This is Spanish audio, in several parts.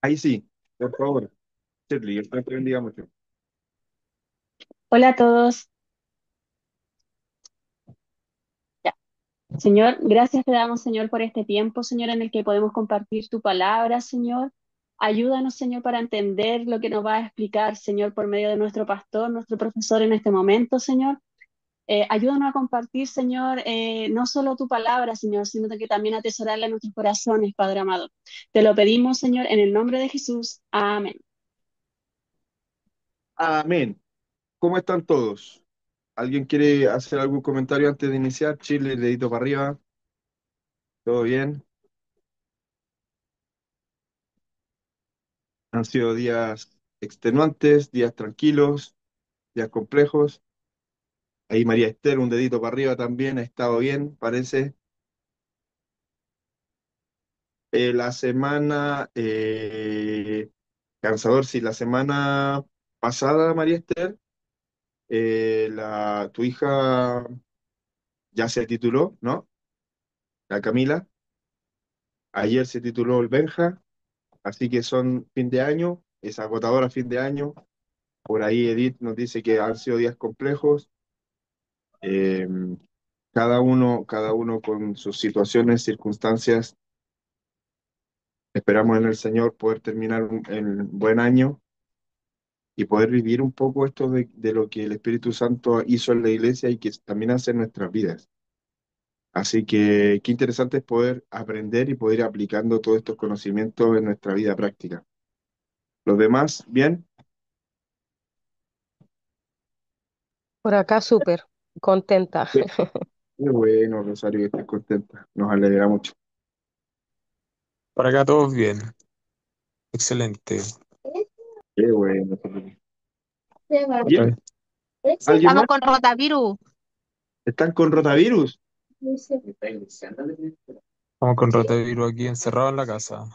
Ahí sí, por favor, Shirley, el Señor te bendiga mucho. Hola a todos. Ya. Señor, gracias te damos, Señor, por este tiempo, Señor, en el que podemos compartir tu palabra, Señor. Ayúdanos, Señor, para entender lo que nos va a explicar, Señor, por medio de nuestro pastor, nuestro profesor en este momento, Señor. Ayúdanos a compartir, Señor, no solo tu palabra, Señor, sino que también atesorarla en nuestros corazones, Padre amado. Te lo pedimos, Señor, en el nombre de Jesús. Amén. Amén. ¿Cómo están todos? ¿Alguien quiere hacer algún comentario antes de iniciar? Chile, dedito para arriba. ¿Todo bien? Han sido días extenuantes, días tranquilos, días complejos. Ahí María Esther, un dedito para arriba también, ha estado bien, parece. La semana, cansador, sí, la semana pasada, María Esther, tu hija ya se tituló, ¿no? La Camila. Ayer se tituló el Benja, así que son fin de año, es agotadora fin de año. Por ahí Edith nos dice que han sido días complejos, eh, cada uno con sus situaciones, circunstancias. Esperamos en el Señor poder terminar el buen año y poder vivir un poco esto de lo que el Espíritu Santo hizo en la iglesia y que también hace en nuestras vidas. Así que qué interesante es poder aprender y poder ir aplicando todos estos conocimientos en nuestra vida práctica. ¿Los demás, bien? Por acá súper, contenta. Qué bueno, Rosario, que estés contenta. Nos alegra mucho. Por acá todos bien, excelente. Qué bueno. Bien, Eh, ¿alguien Estamos más? con rotavirus. ¿Están con rotavirus? Estamos con rotavirus aquí encerrados en la casa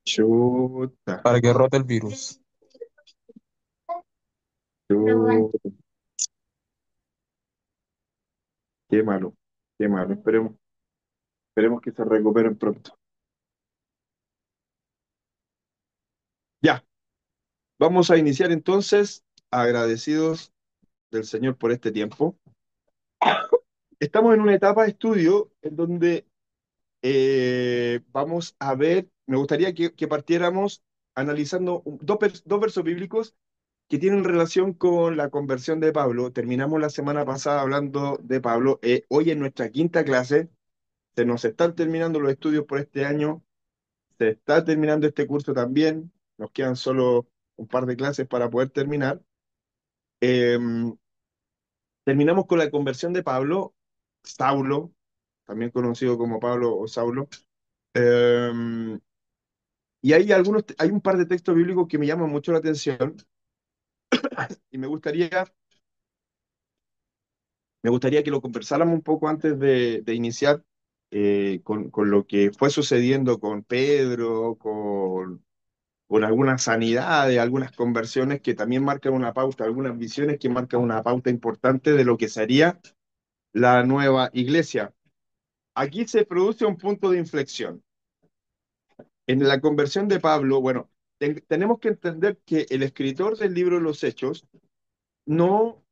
Chuta, para que rote el virus. chuta. Qué malo, qué malo. Esperemos que se recuperen pronto. Ya, vamos a iniciar entonces, agradecidos del Señor por este tiempo. Estamos en una etapa de estudio en donde vamos a ver, me gustaría que partiéramos analizando dos versos bíblicos que tienen relación con la conversión de Pablo. Terminamos la semana pasada hablando de Pablo. Hoy en nuestra quinta clase se nos están terminando los estudios por este año, se está terminando este curso también, nos quedan solo un par de clases para poder terminar. Eh, Terminamos con la conversión de Pablo, Saulo, también conocido como Pablo o Saulo. Eh, y hay un par de textos bíblicos que me llaman mucho la atención y me gustaría que lo conversáramos un poco antes de iniciar con lo que fue sucediendo con Pedro, con algunas sanidades, algunas conversiones que también marcan una pauta, algunas visiones que marcan una pauta importante de lo que sería la nueva iglesia. Aquí se produce un punto de inflexión. En la conversión de Pablo, bueno, tenemos que entender que el escritor del libro de los Hechos no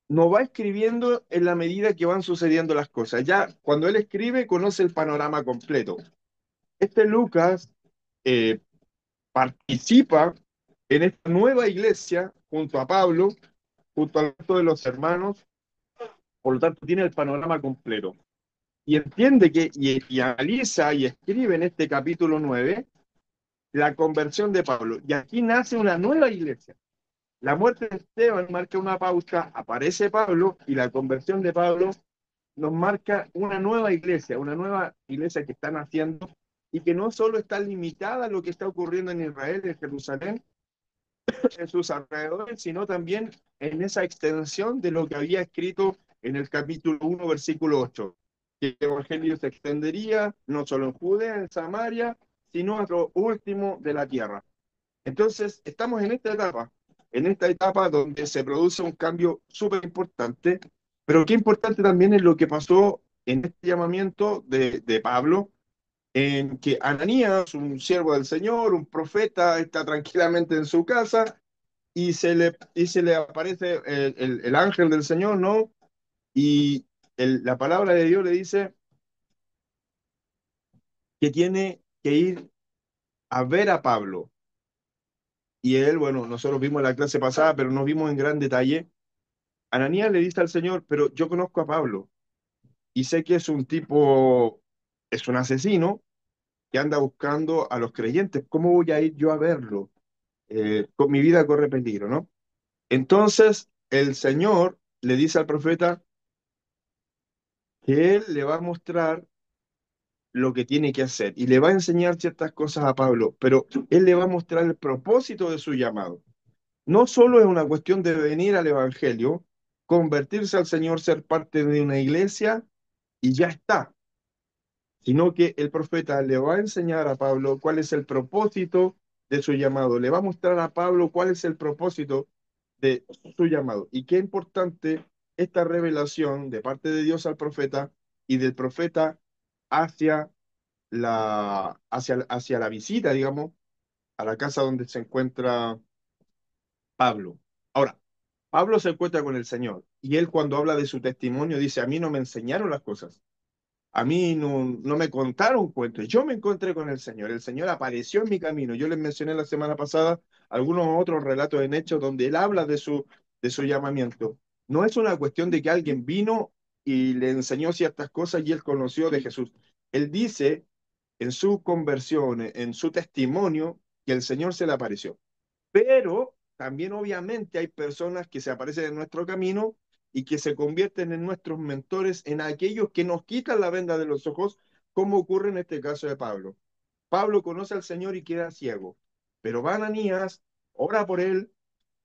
no va escribiendo en la medida que van sucediendo las cosas. Ya cuando él escribe, conoce el panorama completo. Este Lucas eh, participa en esta nueva iglesia junto a Pablo, junto al resto de los hermanos, por lo tanto tiene el panorama completo. Y entiende y analiza y escribe en este capítulo 9 la conversión de Pablo. Y aquí nace una nueva iglesia. La muerte de Esteban marca una pauta, aparece Pablo y la conversión de Pablo nos marca una nueva iglesia que están haciendo y que no solo está limitada a lo que está ocurriendo en Israel, en Jerusalén, en sus alrededores, sino también en esa extensión de lo que había escrito en el capítulo 1, versículo 8, que el evangelio se extendería no solo en Judea, en Samaria, sino a lo último de la tierra. Entonces, estamos en esta etapa donde se produce un cambio súper importante, pero qué importante también es lo que pasó en este llamamiento de Pablo, en que Ananías, un siervo del Señor, un profeta, está tranquilamente en su casa y se le aparece el ángel del Señor, ¿no? Y la palabra de Dios le dice que tiene que ir a ver a Pablo. Y él, bueno, nosotros vimos la clase pasada, pero no vimos en gran detalle. Ananías le dice al Señor, pero yo conozco a Pablo y sé que es un tipo, es un asesino que anda buscando a los creyentes. ¿Cómo voy a ir yo a verlo? Con mi vida corre peligro, ¿no? Entonces el Señor le dice al profeta que él le va a mostrar lo que tiene que hacer y le va a enseñar ciertas cosas a Pablo, pero él le va a mostrar el propósito de su llamado. No solo es una cuestión de venir al Evangelio, convertirse al Señor, ser parte de una iglesia y ya está, sino que el profeta le va a enseñar a Pablo cuál es el propósito de su llamado, le va a mostrar a Pablo cuál es el propósito de su llamado. Y qué importante esta revelación de parte de Dios al profeta y del profeta hacia hacia la visita, digamos, a la casa donde se encuentra Pablo. Ahora, Pablo se encuentra con el Señor y él cuando habla de su testimonio dice, a mí no me enseñaron las cosas, a mí no me contaron cuentos, yo me encontré con el Señor apareció en mi camino. Yo les mencioné la semana pasada algunos otros relatos en Hechos donde él habla de su llamamiento. No es una cuestión de que alguien vino y le enseñó ciertas cosas y él conoció de Jesús. Él dice en su conversión, en su testimonio, que el Señor se le apareció. Pero también obviamente hay personas que se aparecen en nuestro camino y que se convierten en nuestros mentores, en aquellos que nos quitan la venda de los ojos, como ocurre en este caso de Pablo. Pablo conoce al Señor y queda ciego, pero va a Ananías, ora por él,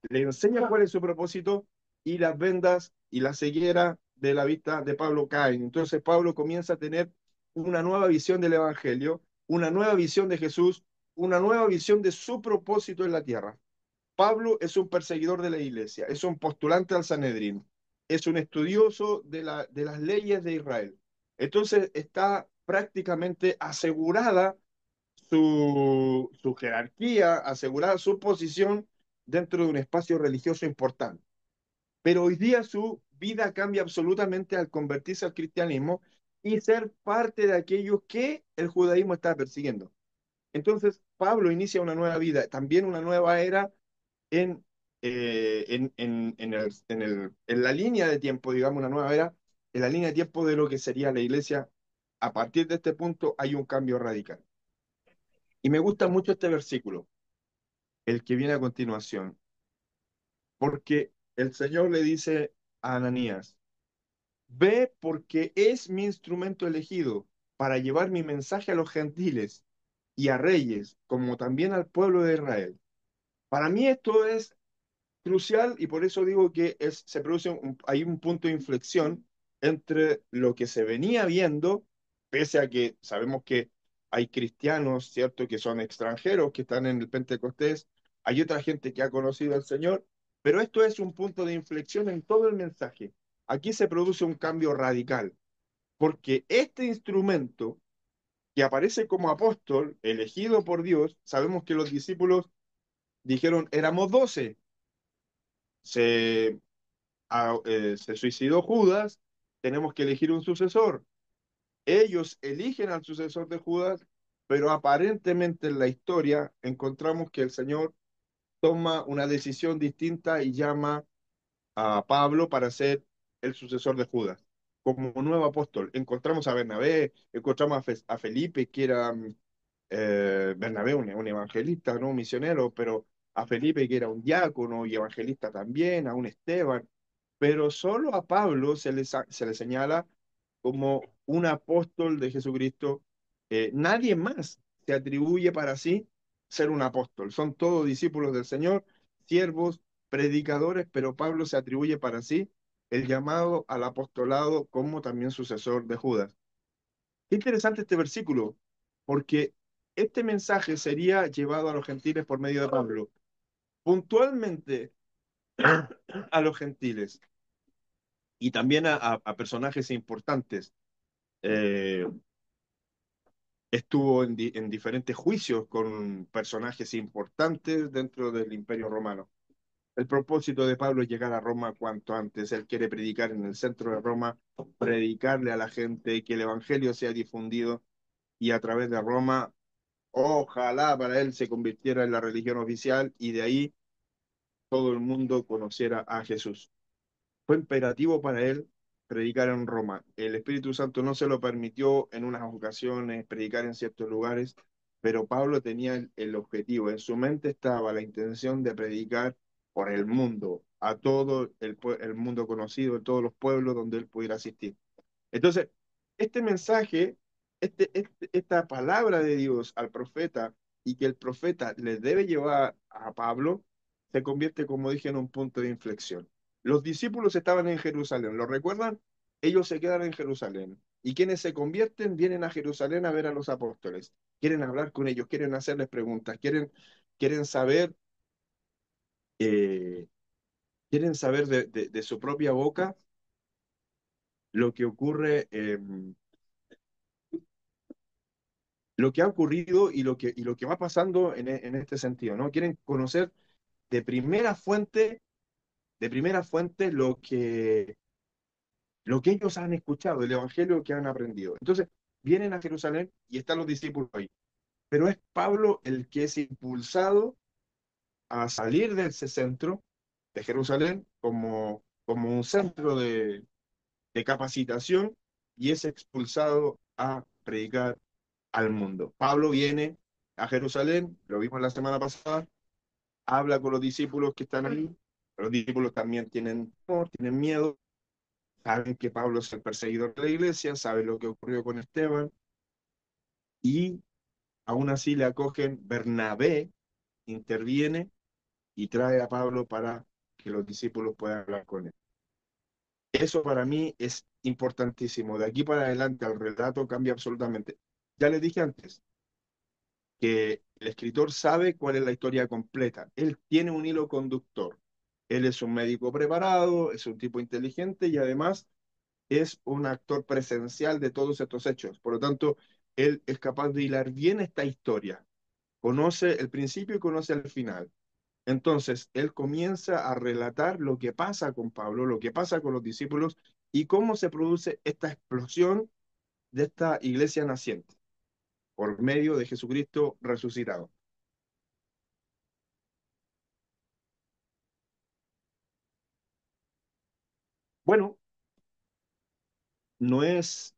le enseña cuál es su propósito y las vendas y la ceguera de la vista de Pablo caen. Entonces Pablo comienza a tener una nueva visión del Evangelio, una nueva visión de Jesús, una nueva visión de su propósito en la tierra. Pablo es un perseguidor de la iglesia, es un postulante al Sanedrín, es un estudioso de las leyes de Israel. Entonces está prácticamente asegurada su jerarquía, asegurada su posición dentro de un espacio religioso importante. Pero hoy día su vida cambia absolutamente al convertirse al cristianismo y ser parte de aquellos que el judaísmo está persiguiendo. Entonces, Pablo inicia una nueva vida, también una nueva era en la línea de tiempo, digamos, una nueva era, en la línea de tiempo de lo que sería la iglesia. A partir de este punto hay un cambio radical. Y me gusta mucho este versículo, el que viene a continuación, porque el Señor le dice a Ananías, ve porque es mi instrumento elegido para llevar mi mensaje a los gentiles y a reyes, como también al pueblo de Israel. Para mí esto es crucial y por eso digo que se produce hay un punto de inflexión entre lo que se venía viendo, pese a que sabemos que hay cristianos, ¿cierto?, que son extranjeros, que están en el Pentecostés, hay otra gente que ha conocido al Señor, pero esto es un punto de inflexión en todo el mensaje. Aquí se produce un cambio radical, porque este instrumento que aparece como apóstol, elegido por Dios, sabemos que los discípulos dijeron, éramos 12, se se suicidó Judas, tenemos que elegir un sucesor. Ellos eligen al sucesor de Judas, pero aparentemente en la historia encontramos que el Señor toma una decisión distinta y llama a Pablo para ser el sucesor de Judas, como nuevo apóstol. Encontramos a Bernabé, encontramos a Felipe, que era Bernabé, un evangelista, no un misionero, pero a Felipe, que era un diácono y evangelista también, a un Esteban, pero solo a Pablo se le señala como un apóstol de Jesucristo. Nadie más se atribuye para sí ser un apóstol. Son todos discípulos del Señor, siervos, predicadores, pero Pablo se atribuye para sí el llamado al apostolado como también sucesor de Judas. Qué interesante este versículo, porque este mensaje sería llevado a los gentiles por medio de Pablo, puntualmente a los gentiles y también a personajes importantes. Eh, estuvo en diferentes juicios con personajes importantes dentro del Imperio Romano. El propósito de Pablo es llegar a Roma cuanto antes. Él quiere predicar en el centro de Roma, predicarle a la gente que el Evangelio sea difundido y a través de Roma, ojalá para él se convirtiera en la religión oficial y de ahí todo el mundo conociera a Jesús. Fue imperativo para él predicar en Roma. El Espíritu Santo no se lo permitió en unas ocasiones predicar en ciertos lugares, pero Pablo tenía el objetivo. En su mente estaba la intención de predicar por el mundo, a todo el mundo conocido, en todos los pueblos donde él pudiera asistir. Entonces, este mensaje, esta palabra de Dios al profeta y que el profeta le debe llevar a Pablo, se convierte, como dije, en un punto de inflexión. Los discípulos estaban en Jerusalén, ¿lo recuerdan? Ellos se quedan en Jerusalén. Y quienes se convierten vienen a Jerusalén a ver a los apóstoles. Quieren hablar con ellos, quieren hacerles preguntas, quieren saber, eh, quieren saber de su propia boca lo que ocurre. Lo que ha ocurrido y lo que va pasando en este sentido, ¿no? Quieren conocer de de primera fuente lo que ellos han escuchado, el evangelio que han aprendido. Entonces, vienen a Jerusalén y están los discípulos ahí. Pero es Pablo el que es impulsado a salir de ese centro de Jerusalén como un centro de capacitación y es expulsado a predicar al mundo. Pablo viene a Jerusalén, lo vimos la semana pasada, habla con los discípulos que están ahí, los discípulos también tienen temor, tienen miedo, saben que Pablo es el perseguidor de la iglesia, saben lo que ocurrió con Esteban, y aún así le acogen. Bernabé interviene y trae a Pablo para que los discípulos puedan hablar con él. Eso para mí es importantísimo. De aquí para adelante el relato cambia absolutamente. Ya les dije antes, que el escritor sabe cuál es la historia completa. Él tiene un hilo conductor. Él es un médico preparado, es un tipo inteligente y además es un actor presencial de todos estos hechos. Por lo tanto, él es capaz de hilar bien esta historia. Conoce el principio y conoce el final. Entonces, él comienza a relatar lo que pasa con Pablo, lo que pasa con los discípulos y cómo se produce esta explosión de esta iglesia naciente por medio de Jesucristo resucitado. Bueno, no es,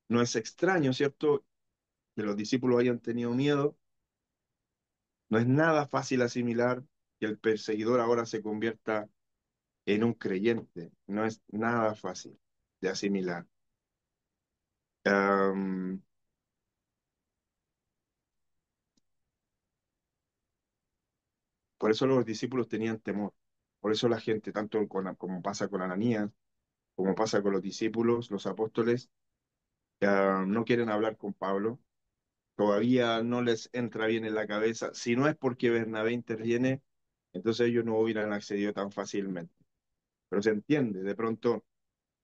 no es extraño, ¿cierto?, que los discípulos hayan tenido miedo. No es nada fácil asimilar que el perseguidor ahora se convierta en un creyente. No es nada fácil de asimilar. Am, por eso los discípulos tenían temor. Por eso la gente, tanto como pasa con Ananías, como pasa con los discípulos, los apóstoles, no quieren hablar con Pablo. Todavía no les entra bien en la cabeza. Si no es porque Bernabé interviene, entonces ellos no hubieran accedido tan fácilmente. Pero se entiende, de pronto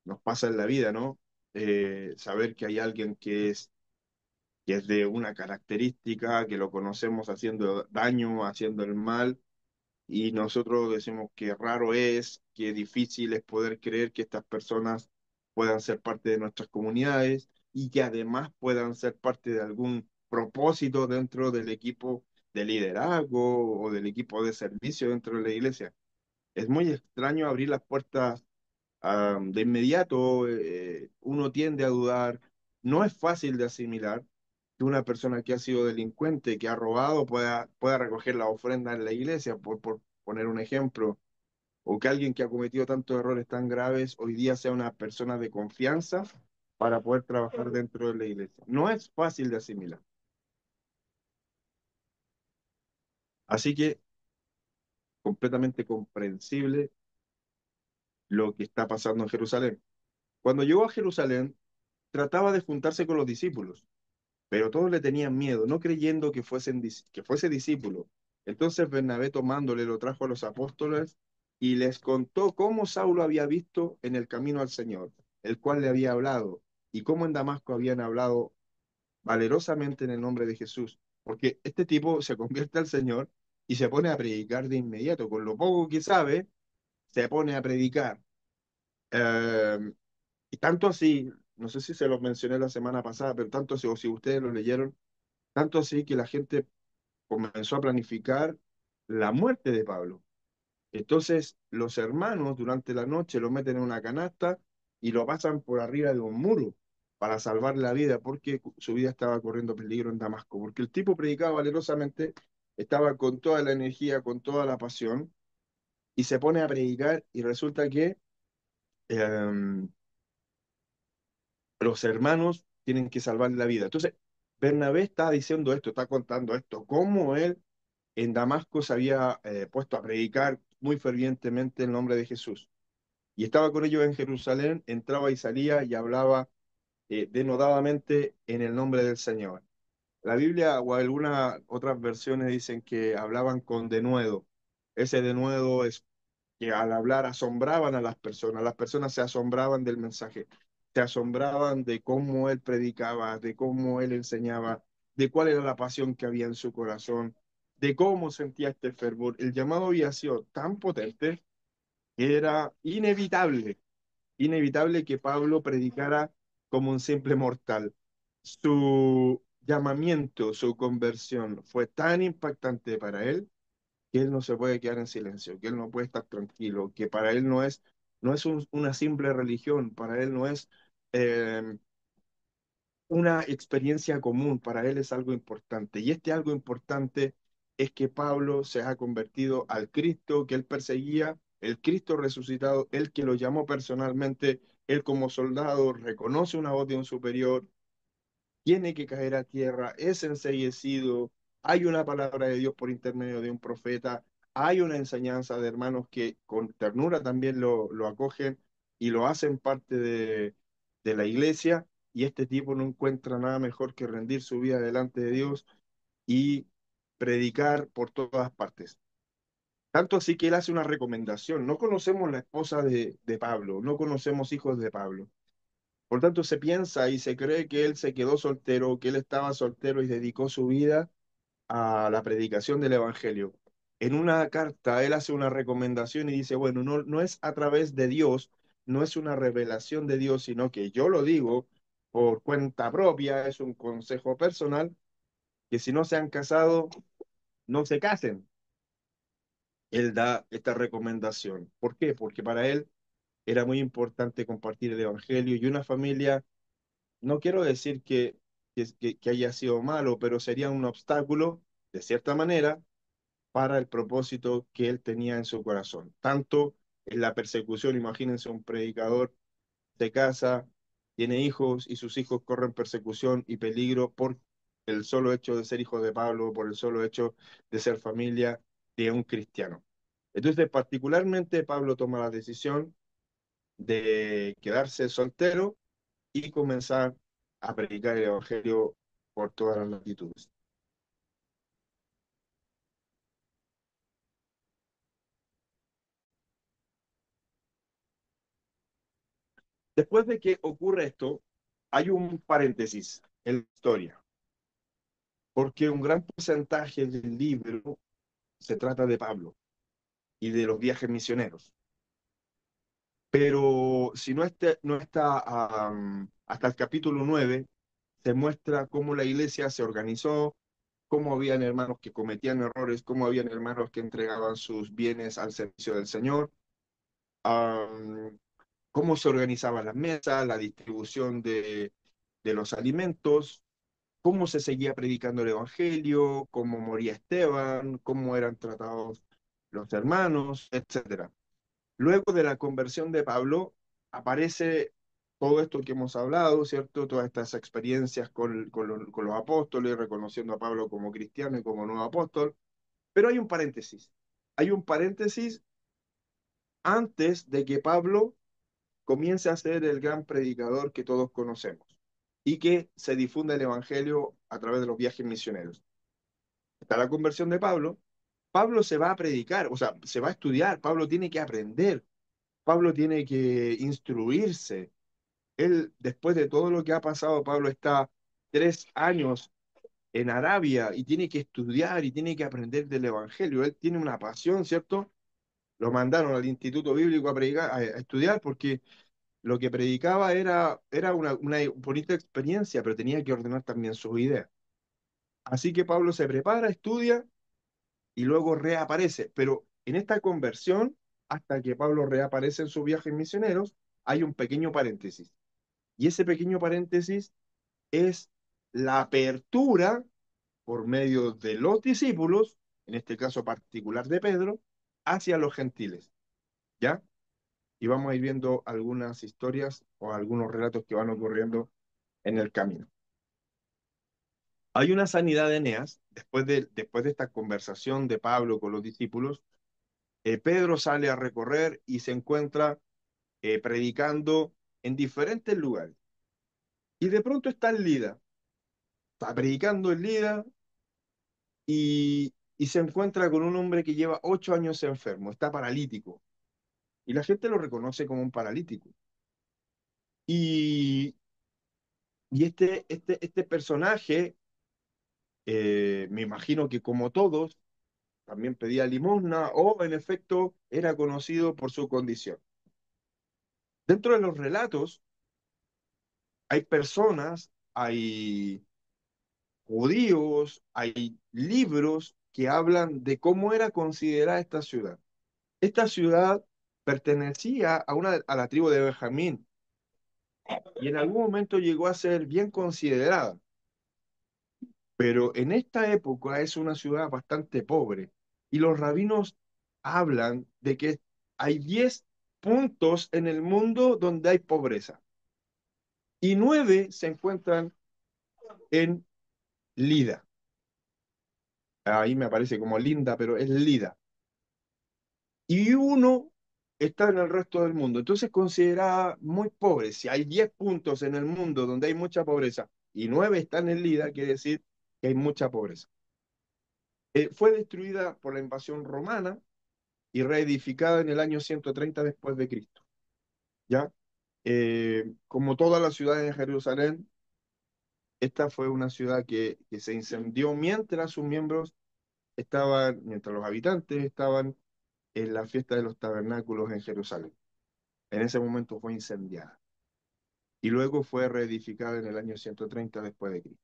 nos pasa en la vida, ¿no? Saber que hay alguien que es de una característica, que lo conocemos haciendo daño, haciendo el mal, y nosotros decimos que raro es, que difícil es poder creer que estas personas puedan ser parte de nuestras comunidades y que además puedan ser parte de algún propósito dentro del equipo de liderazgo o del equipo de servicio dentro de la iglesia. Es muy extraño abrir las puertas de inmediato. Uno tiende a dudar. No es fácil de asimilar que una persona que ha sido delincuente, que ha robado, pueda recoger la ofrenda en la iglesia, por poner un ejemplo, o que alguien que ha cometido tantos errores tan graves hoy día sea una persona de confianza para poder trabajar dentro de la iglesia. No es fácil de asimilar. Así que completamente comprensible lo que está pasando en Jerusalén. Cuando llegó a Jerusalén, trataba de juntarse con los discípulos, pero todos le tenían miedo, no creyendo que fuese discípulo. Entonces Bernabé tomándole lo trajo a los apóstoles y les contó cómo Saulo había visto en el camino al Señor, el cual le había hablado, y cómo en Damasco habían hablado valerosamente en el nombre de Jesús, porque este tipo se convierte al Señor y se pone a predicar de inmediato, con lo poco que sabe, se pone a predicar. Eh, y tanto así, no sé si se los mencioné la semana pasada, pero tanto así, o si ustedes lo leyeron, tanto así que la gente comenzó a planificar la muerte de Pablo. Entonces, los hermanos durante la noche lo meten en una canasta y lo pasan por arriba de un muro para salvar la vida, porque su vida estaba corriendo peligro en Damasco, porque el tipo predicaba valerosamente, estaba con toda la energía, con toda la pasión, y se pone a predicar y resulta que eh, los hermanos tienen que salvar la vida. Entonces, Bernabé está diciendo esto, está contando esto, cómo él en Damasco se había puesto a predicar muy fervientemente el nombre de Jesús. Y estaba con ellos en Jerusalén, entraba y salía y hablaba denodadamente en el nombre del Señor. La Biblia o algunas otras versiones dicen que hablaban con denuedo. Ese denuedo es que al hablar asombraban a las personas se asombraban del mensaje, se asombraban de cómo él predicaba, de cómo él enseñaba, de cuál era la pasión que había en su corazón, de cómo sentía este fervor. El llamado había sido tan potente que era inevitable que Pablo predicara como un simple mortal. Su llamamiento, su conversión fue tan impactante para él que él no se puede quedar en silencio, que él no puede estar tranquilo, que para él no es una simple religión, para él no es eh, una experiencia común, para él es algo importante. Y este algo importante es que Pablo se ha convertido al Cristo que él perseguía, el Cristo resucitado, el que lo llamó personalmente, él como soldado reconoce una voz de un superior, tiene que caer a tierra, es enseguecido, hay una palabra de Dios por intermedio de un profeta, hay una enseñanza de hermanos que con ternura también lo acogen y lo hacen parte de la iglesia, y este tipo no encuentra nada mejor que rendir su vida delante de Dios y predicar por todas partes. Tanto así que él hace una recomendación. No conocemos la esposa de Pablo, no conocemos hijos de Pablo. Por tanto, se piensa y se cree que él se quedó soltero, que él estaba soltero y dedicó su vida a la predicación del Evangelio. En una carta, él hace una recomendación y dice, bueno, no es a través de Dios, no es una revelación de Dios, sino que yo lo digo por cuenta propia, es un consejo personal, que si no se han casado, no se casen. Él da esta recomendación. ¿Por qué? Porque para él era muy importante compartir el Evangelio y una familia. No quiero decir que haya sido malo, pero sería un obstáculo, de cierta manera, para el propósito que él tenía en su corazón. Tanto en la persecución, imagínense un predicador se casa, tiene hijos y sus hijos corren persecución y peligro por el solo hecho de ser hijo de Pablo, por el solo hecho de ser familia de un cristiano. Entonces, particularmente, Pablo toma la decisión de quedarse soltero y comenzar a predicar el Evangelio por todas las latitudes. Después de que ocurre esto, hay un paréntesis en la historia, porque un gran porcentaje del libro se trata de Pablo y de los viajes misioneros. Pero si no está hasta el capítulo 9, se muestra cómo la iglesia se organizó, cómo habían hermanos que cometían errores, cómo habían hermanos que entregaban sus bienes al servicio del Señor, cómo se organizaban las mesas, la distribución de los alimentos, cómo se seguía predicando el Evangelio, cómo moría Esteban, cómo eran tratados los hermanos, etcétera. Luego de la conversión de Pablo, aparece todo esto que hemos hablado, ¿cierto? Todas estas experiencias con los apóstoles, reconociendo a Pablo como cristiano y como nuevo apóstol. Pero hay un paréntesis. Hay un paréntesis antes de que Pablo comience a ser el gran predicador que todos conocemos y que se difunda el Evangelio a través de los viajes misioneros. Está la conversión de Pablo. Pablo se va a predicar, o sea, se va a estudiar. Pablo tiene que aprender. Pablo tiene que instruirse. Él, después de todo lo que ha pasado, Pablo está 3 años en Arabia y tiene que estudiar y tiene que aprender del Evangelio. Él tiene una pasión, ¿cierto? Lo mandaron al Instituto Bíblico a predicar, a estudiar, porque lo que predicaba era una bonita experiencia, pero tenía que ordenar también sus ideas. Así que Pablo se prepara, estudia y luego reaparece. Pero en esta conversión, hasta que Pablo reaparece en sus viajes misioneros, hay un pequeño paréntesis. Y ese pequeño paréntesis es la apertura por medio de los discípulos, en este caso particular de Pedro, hacia los gentiles, ¿ya? Y vamos a ir viendo algunas historias o algunos relatos que van ocurriendo en el camino. Hay una sanidad de Eneas, después de esta conversación de Pablo con los discípulos, Pedro sale a recorrer y se encuentra predicando en diferentes lugares. Y de pronto está en Lida, está predicando en Lida y se encuentra con un hombre que lleva 8 años enfermo, está paralítico. Y la gente lo reconoce como un paralítico. Y, y este personaje, me imagino que como todos, también pedía limosna o en efecto era conocido por su condición. Dentro de los relatos hay personas, hay judíos, hay libros que hablan de cómo era considerada esta ciudad. Esta ciudad pertenecía a la tribu de Benjamín y en algún momento llegó a ser bien considerada, pero en esta época es una ciudad bastante pobre y los rabinos hablan de que hay 10 puntos en el mundo donde hay pobreza y 9 se encuentran en Lida. Ahí me aparece como Linda, pero es Lida. Y uno está en el resto del mundo. Entonces considerada muy pobre. Si hay 10 puntos en el mundo donde hay mucha pobreza y 9 están en Lida, quiere decir que hay mucha pobreza. Fue destruida por la invasión romana y reedificada en el año 130 después de Cristo. ¿Ya? Como todas las ciudades de Jerusalén, esta fue una ciudad que se incendió mientras sus miembros mientras los habitantes estaban en la fiesta de los tabernáculos en Jerusalén. En ese momento fue incendiada y luego fue reedificada en el año 130 después de Cristo.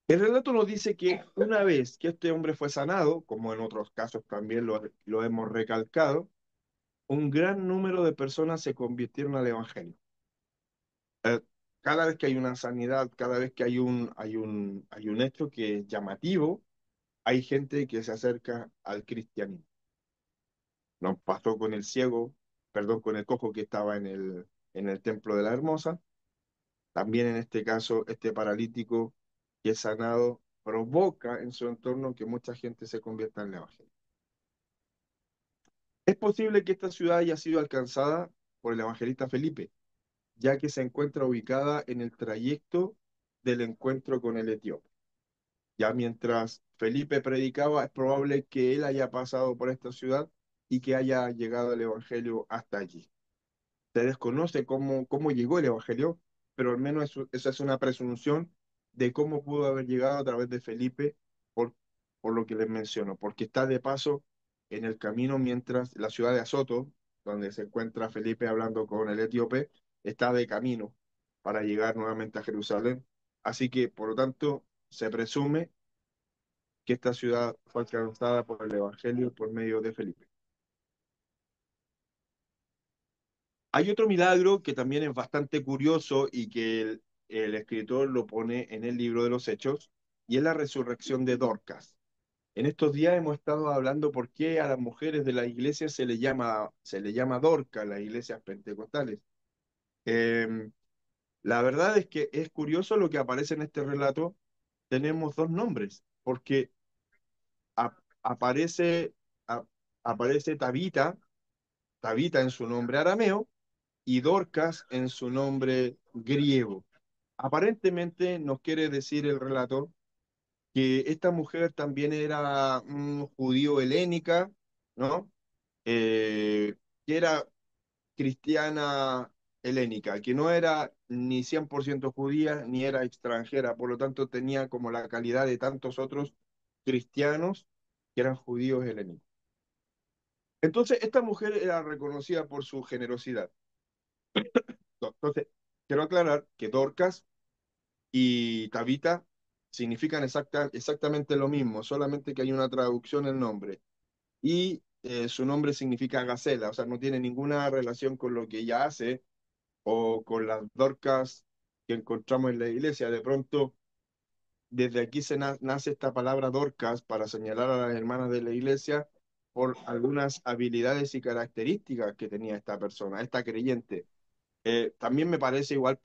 El relato nos dice que una vez que este hombre fue sanado, como en otros casos también lo hemos recalcado, un gran número de personas se convirtieron al Evangelio. Eh, Cada vez que hay una sanidad, cada vez que hay un hecho que es llamativo, hay gente que se acerca al cristianismo. Nos pasó con el ciego, perdón, con el cojo que estaba en el templo de la Hermosa. También en este caso, este paralítico que es sanado provoca en su entorno que mucha gente se convierta en el Evangelio. Es posible que esta ciudad haya sido alcanzada por el evangelista Felipe, ya que se encuentra ubicada en el trayecto del encuentro con el etíope. Ya mientras Felipe predicaba, es probable que él haya pasado por esta ciudad y que haya llegado el evangelio hasta allí. Se desconoce cómo llegó el Evangelio, pero al menos esa es una presunción de cómo pudo haber llegado a través de Felipe por, por lo que les menciono, porque está de paso en el camino mientras la ciudad de Azoto, donde se encuentra Felipe hablando con el etíope, está de camino para llegar nuevamente a Jerusalén. Así que, por lo tanto, se presume que esta ciudad fue alcanzada por el Evangelio por medio de Felipe. Hay otro milagro que también es bastante curioso y que el escritor lo pone en el libro de los Hechos, y es la resurrección de Dorcas. En estos días hemos estado hablando por qué a las mujeres de la iglesia se le llama Dorcas, las iglesias pentecostales. Eh, la verdad es que es curioso lo que aparece en este relato. Tenemos dos nombres, porque aparece, aparece Tabita en su nombre arameo, y Dorcas en su nombre griego. Aparentemente nos quiere decir el relato que esta mujer también era judío helénica, ¿no? Que era cristiana helénica, que no era ni 100% judía ni era extranjera, por lo tanto tenía como la calidad de tantos otros cristianos que eran judíos helénicos. Entonces, esta mujer era reconocida por su generosidad. Entonces, quiero aclarar que Dorcas y Tabita significan exactamente lo mismo, solamente que hay una traducción en nombre. Y su nombre significa Gacela, o sea, no tiene ninguna relación con lo que ella hace o con las Dorcas que encontramos en la iglesia. De pronto, desde aquí nace esta palabra Dorcas para señalar a las hermanas de la iglesia por algunas habilidades y características que tenía esta persona, esta creyente. También me parece igual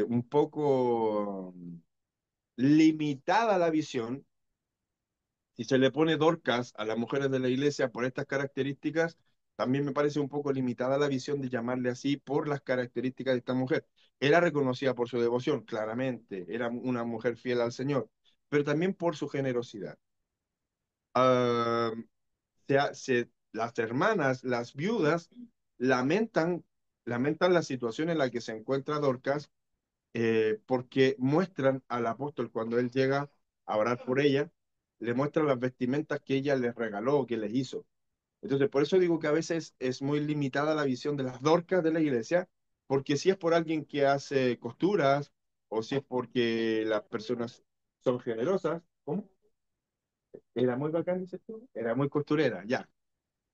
un poco limitada la visión. Si se le pone Dorcas a las mujeres de la iglesia por estas características, también me parece un poco limitada la visión de llamarle así por las características de esta mujer. Era reconocida por su devoción, claramente, era una mujer fiel al Señor, pero también por su generosidad. Ah, las hermanas, las viudas, lamentan, lamentan la situación en la que se encuentra Dorcas porque muestran al apóstol cuando él llega a orar por ella, le muestran las vestimentas que ella les regaló, que les hizo. Entonces, por eso digo que a veces es muy limitada la visión de las Dorcas de la iglesia, porque si es por alguien que hace costuras, o si es porque las personas son generosas, ¿cómo? Era muy bacán, dices tú, era muy costurera, ya.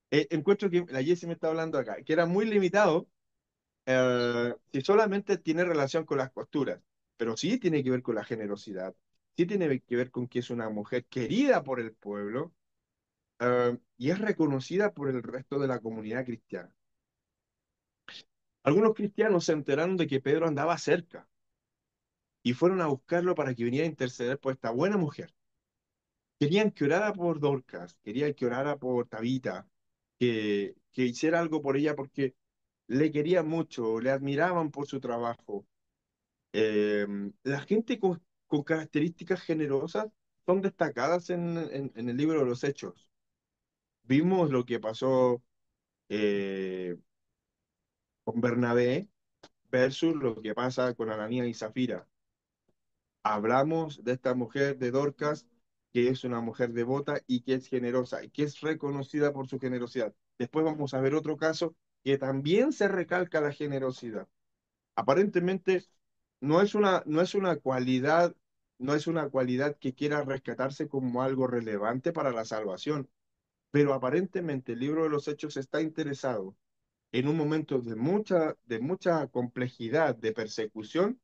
Encuentro que la Jessie me está hablando acá, que era muy limitado si solamente tiene relación con las costuras, pero sí tiene que ver con la generosidad, sí tiene que ver con que es una mujer querida por el pueblo y es reconocida por el resto de la comunidad cristiana. Algunos cristianos se enteraron de que Pedro andaba cerca y fueron a buscarlo para que viniera a interceder por esta buena mujer. Querían que orara por Dorcas, querían que orara por Tabita, que hiciera algo por ella porque le querían mucho, le admiraban por su trabajo. Eh, la gente con características generosas son destacadas en el libro de los Hechos. Vimos lo que pasó con Bernabé versus lo que pasa con Ananías y Zafira. Hablamos de esta mujer de Dorcas, que es una mujer devota y que es generosa y que es reconocida por su generosidad. Después vamos a ver otro caso que también se recalca la generosidad. Aparentemente no es una cualidad, no es una cualidad que quiera rescatarse como algo relevante para la salvación, pero aparentemente el libro de los Hechos está interesado en un momento de mucha complejidad, de persecución,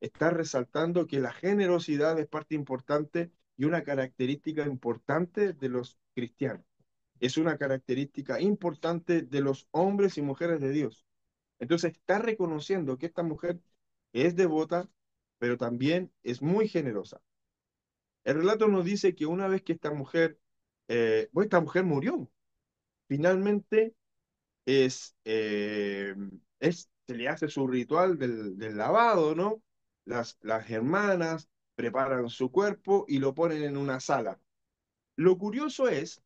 está resaltando que la generosidad es parte importante y una característica importante de los cristianos. Es una característica importante de los hombres y mujeres de Dios. Entonces está reconociendo que esta mujer es devota, pero también es muy generosa. El relato nos dice que una vez que esta mujer murió, finalmente se le hace su ritual del lavado, ¿no? Las hermanas preparan su cuerpo y lo ponen en una sala. Lo curioso es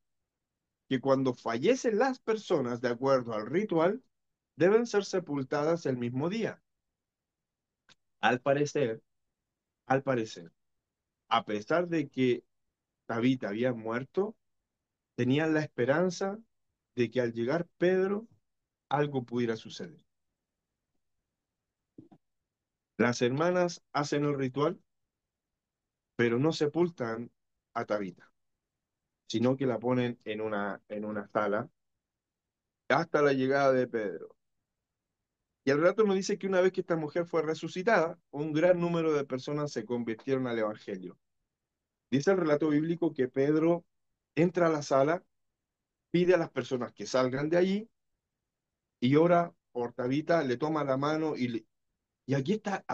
que cuando fallecen las personas de acuerdo al ritual, deben ser sepultadas el mismo día. Al parecer, al parecer, a pesar de que Tabita había muerto, tenían la esperanza de que al llegar Pedro algo pudiera suceder. Las hermanas hacen el ritual, pero no sepultan a Tabita, sino que la ponen en una sala hasta la llegada de Pedro. Y el relato nos dice que una vez que esta mujer fue resucitada, un gran número de personas se convirtieron al Evangelio. Dice el relato bíblico que Pedro entra a la sala, pide a las personas que salgan de allí y ora por Tabita, le toma la mano y aquí está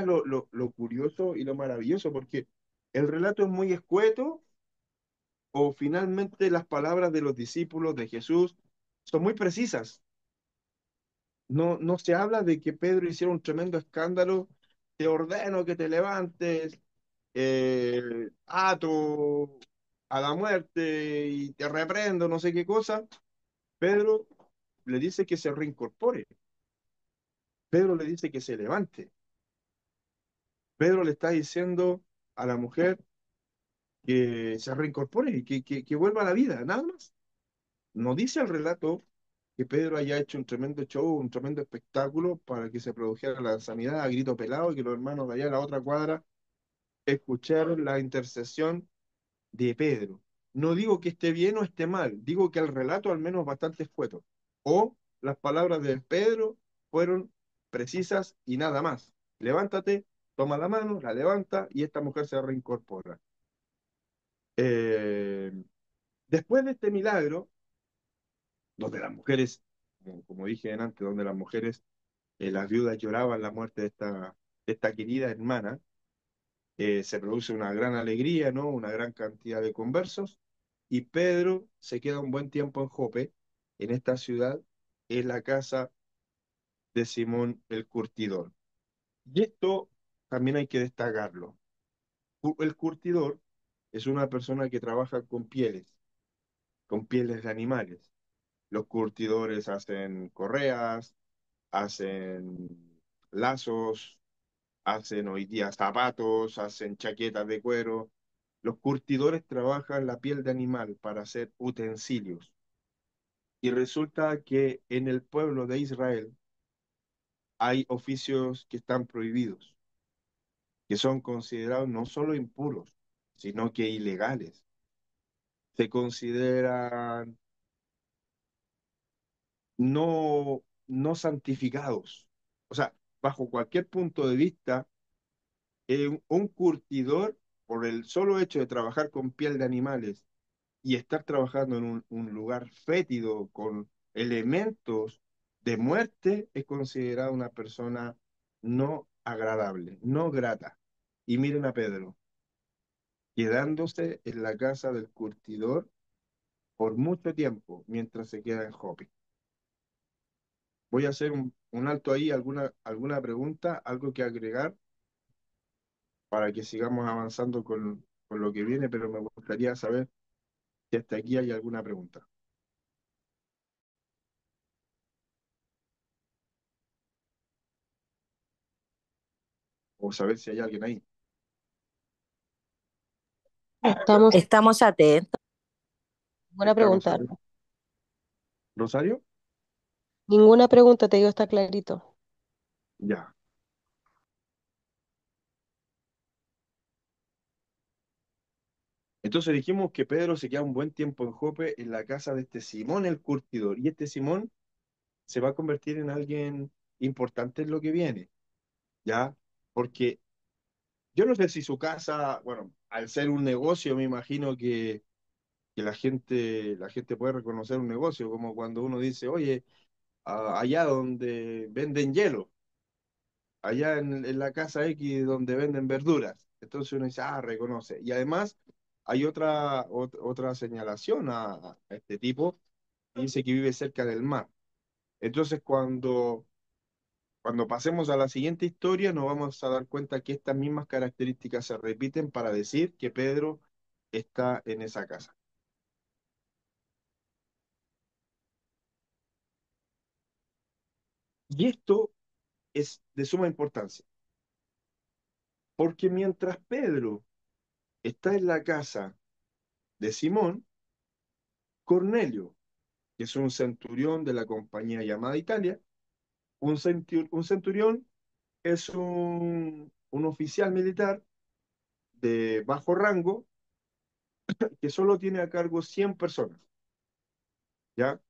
lo curioso y lo maravilloso, porque el relato es muy escueto o finalmente las palabras de los discípulos de Jesús son muy precisas. No se habla de que Pedro hiciera un tremendo escándalo, te ordeno que te levantes, ato a la muerte y te reprendo, no sé qué cosa. Pedro le dice que se reincorpore. Pedro le dice que se levante. Pedro le está diciendo a la mujer que se reincorpore y que vuelva a la vida, nada más. No dice el relato que Pedro haya hecho un tremendo show, un tremendo espectáculo para que se produjera la sanidad a grito pelado y que los hermanos de allá en la otra cuadra escucharon la intercesión de Pedro. No digo que esté bien o esté mal, digo que el relato al menos bastante escueto. O las palabras de Pedro fueron precisas y nada más. Levántate, toma la mano, la levanta y esta mujer se reincorpora. Eh, Después de este milagro, donde las mujeres, como dije antes, donde las mujeres, las viudas lloraban la muerte de esta querida hermana, se produce una gran alegría, ¿no? Una gran cantidad de conversos, y Pedro se queda un buen tiempo en Jope, en esta ciudad, en la casa de Simón el Curtidor. Y esto también hay que destacarlo. El curtidor es una persona que trabaja con pieles de animales. Los curtidores hacen correas, hacen lazos, hacen hoy día zapatos, hacen chaquetas de cuero. Los curtidores trabajan la piel de animal para hacer utensilios. Y resulta que en el pueblo de Israel hay oficios que están prohibidos, que son considerados no solo impuros, sino que ilegales. Se consideran no santificados. O sea, bajo cualquier punto de vista, un curtidor, por el solo hecho de trabajar con piel de animales y estar trabajando en un lugar fétido con elementos de muerte, es considerado una persona no agradable, no grata. Y miren a Pedro, quedándose en la casa del curtidor por mucho tiempo mientras se queda en Jope. Voy a hacer un alto ahí, alguna pregunta, algo que agregar para que sigamos avanzando con lo que viene, pero me gustaría saber si hasta aquí hay alguna pregunta o saber si hay alguien ahí. Estamos, Estamos atentos. ninguna ¿Está pregunta. Rosario? ¿Rosario? Ninguna pregunta, te digo, está clarito. Ya. Entonces dijimos que Pedro se queda un buen tiempo en Jope en la casa de este Simón el curtidor. Y este Simón se va a convertir en alguien importante en lo que viene, ¿ya? Porque yo no sé si su casa, bueno, al ser un negocio, me imagino que la gente puede reconocer un negocio, como cuando uno dice, oye, allá donde venden hielo, allá en la casa X donde venden verduras. Entonces uno dice, reconoce. Y además hay otra señalación a este tipo, que dice que vive cerca del mar. Entonces cuando pasemos a la siguiente historia, nos vamos a dar cuenta que estas mismas características se repiten para decir que Pedro está en esa casa. Y esto es de suma importancia, porque mientras Pedro está en la casa de Simón, Cornelio, que es un centurión de la compañía llamada Italia, un centurión es un oficial militar de bajo rango que solo tiene a cargo 100 personas, ¿ya?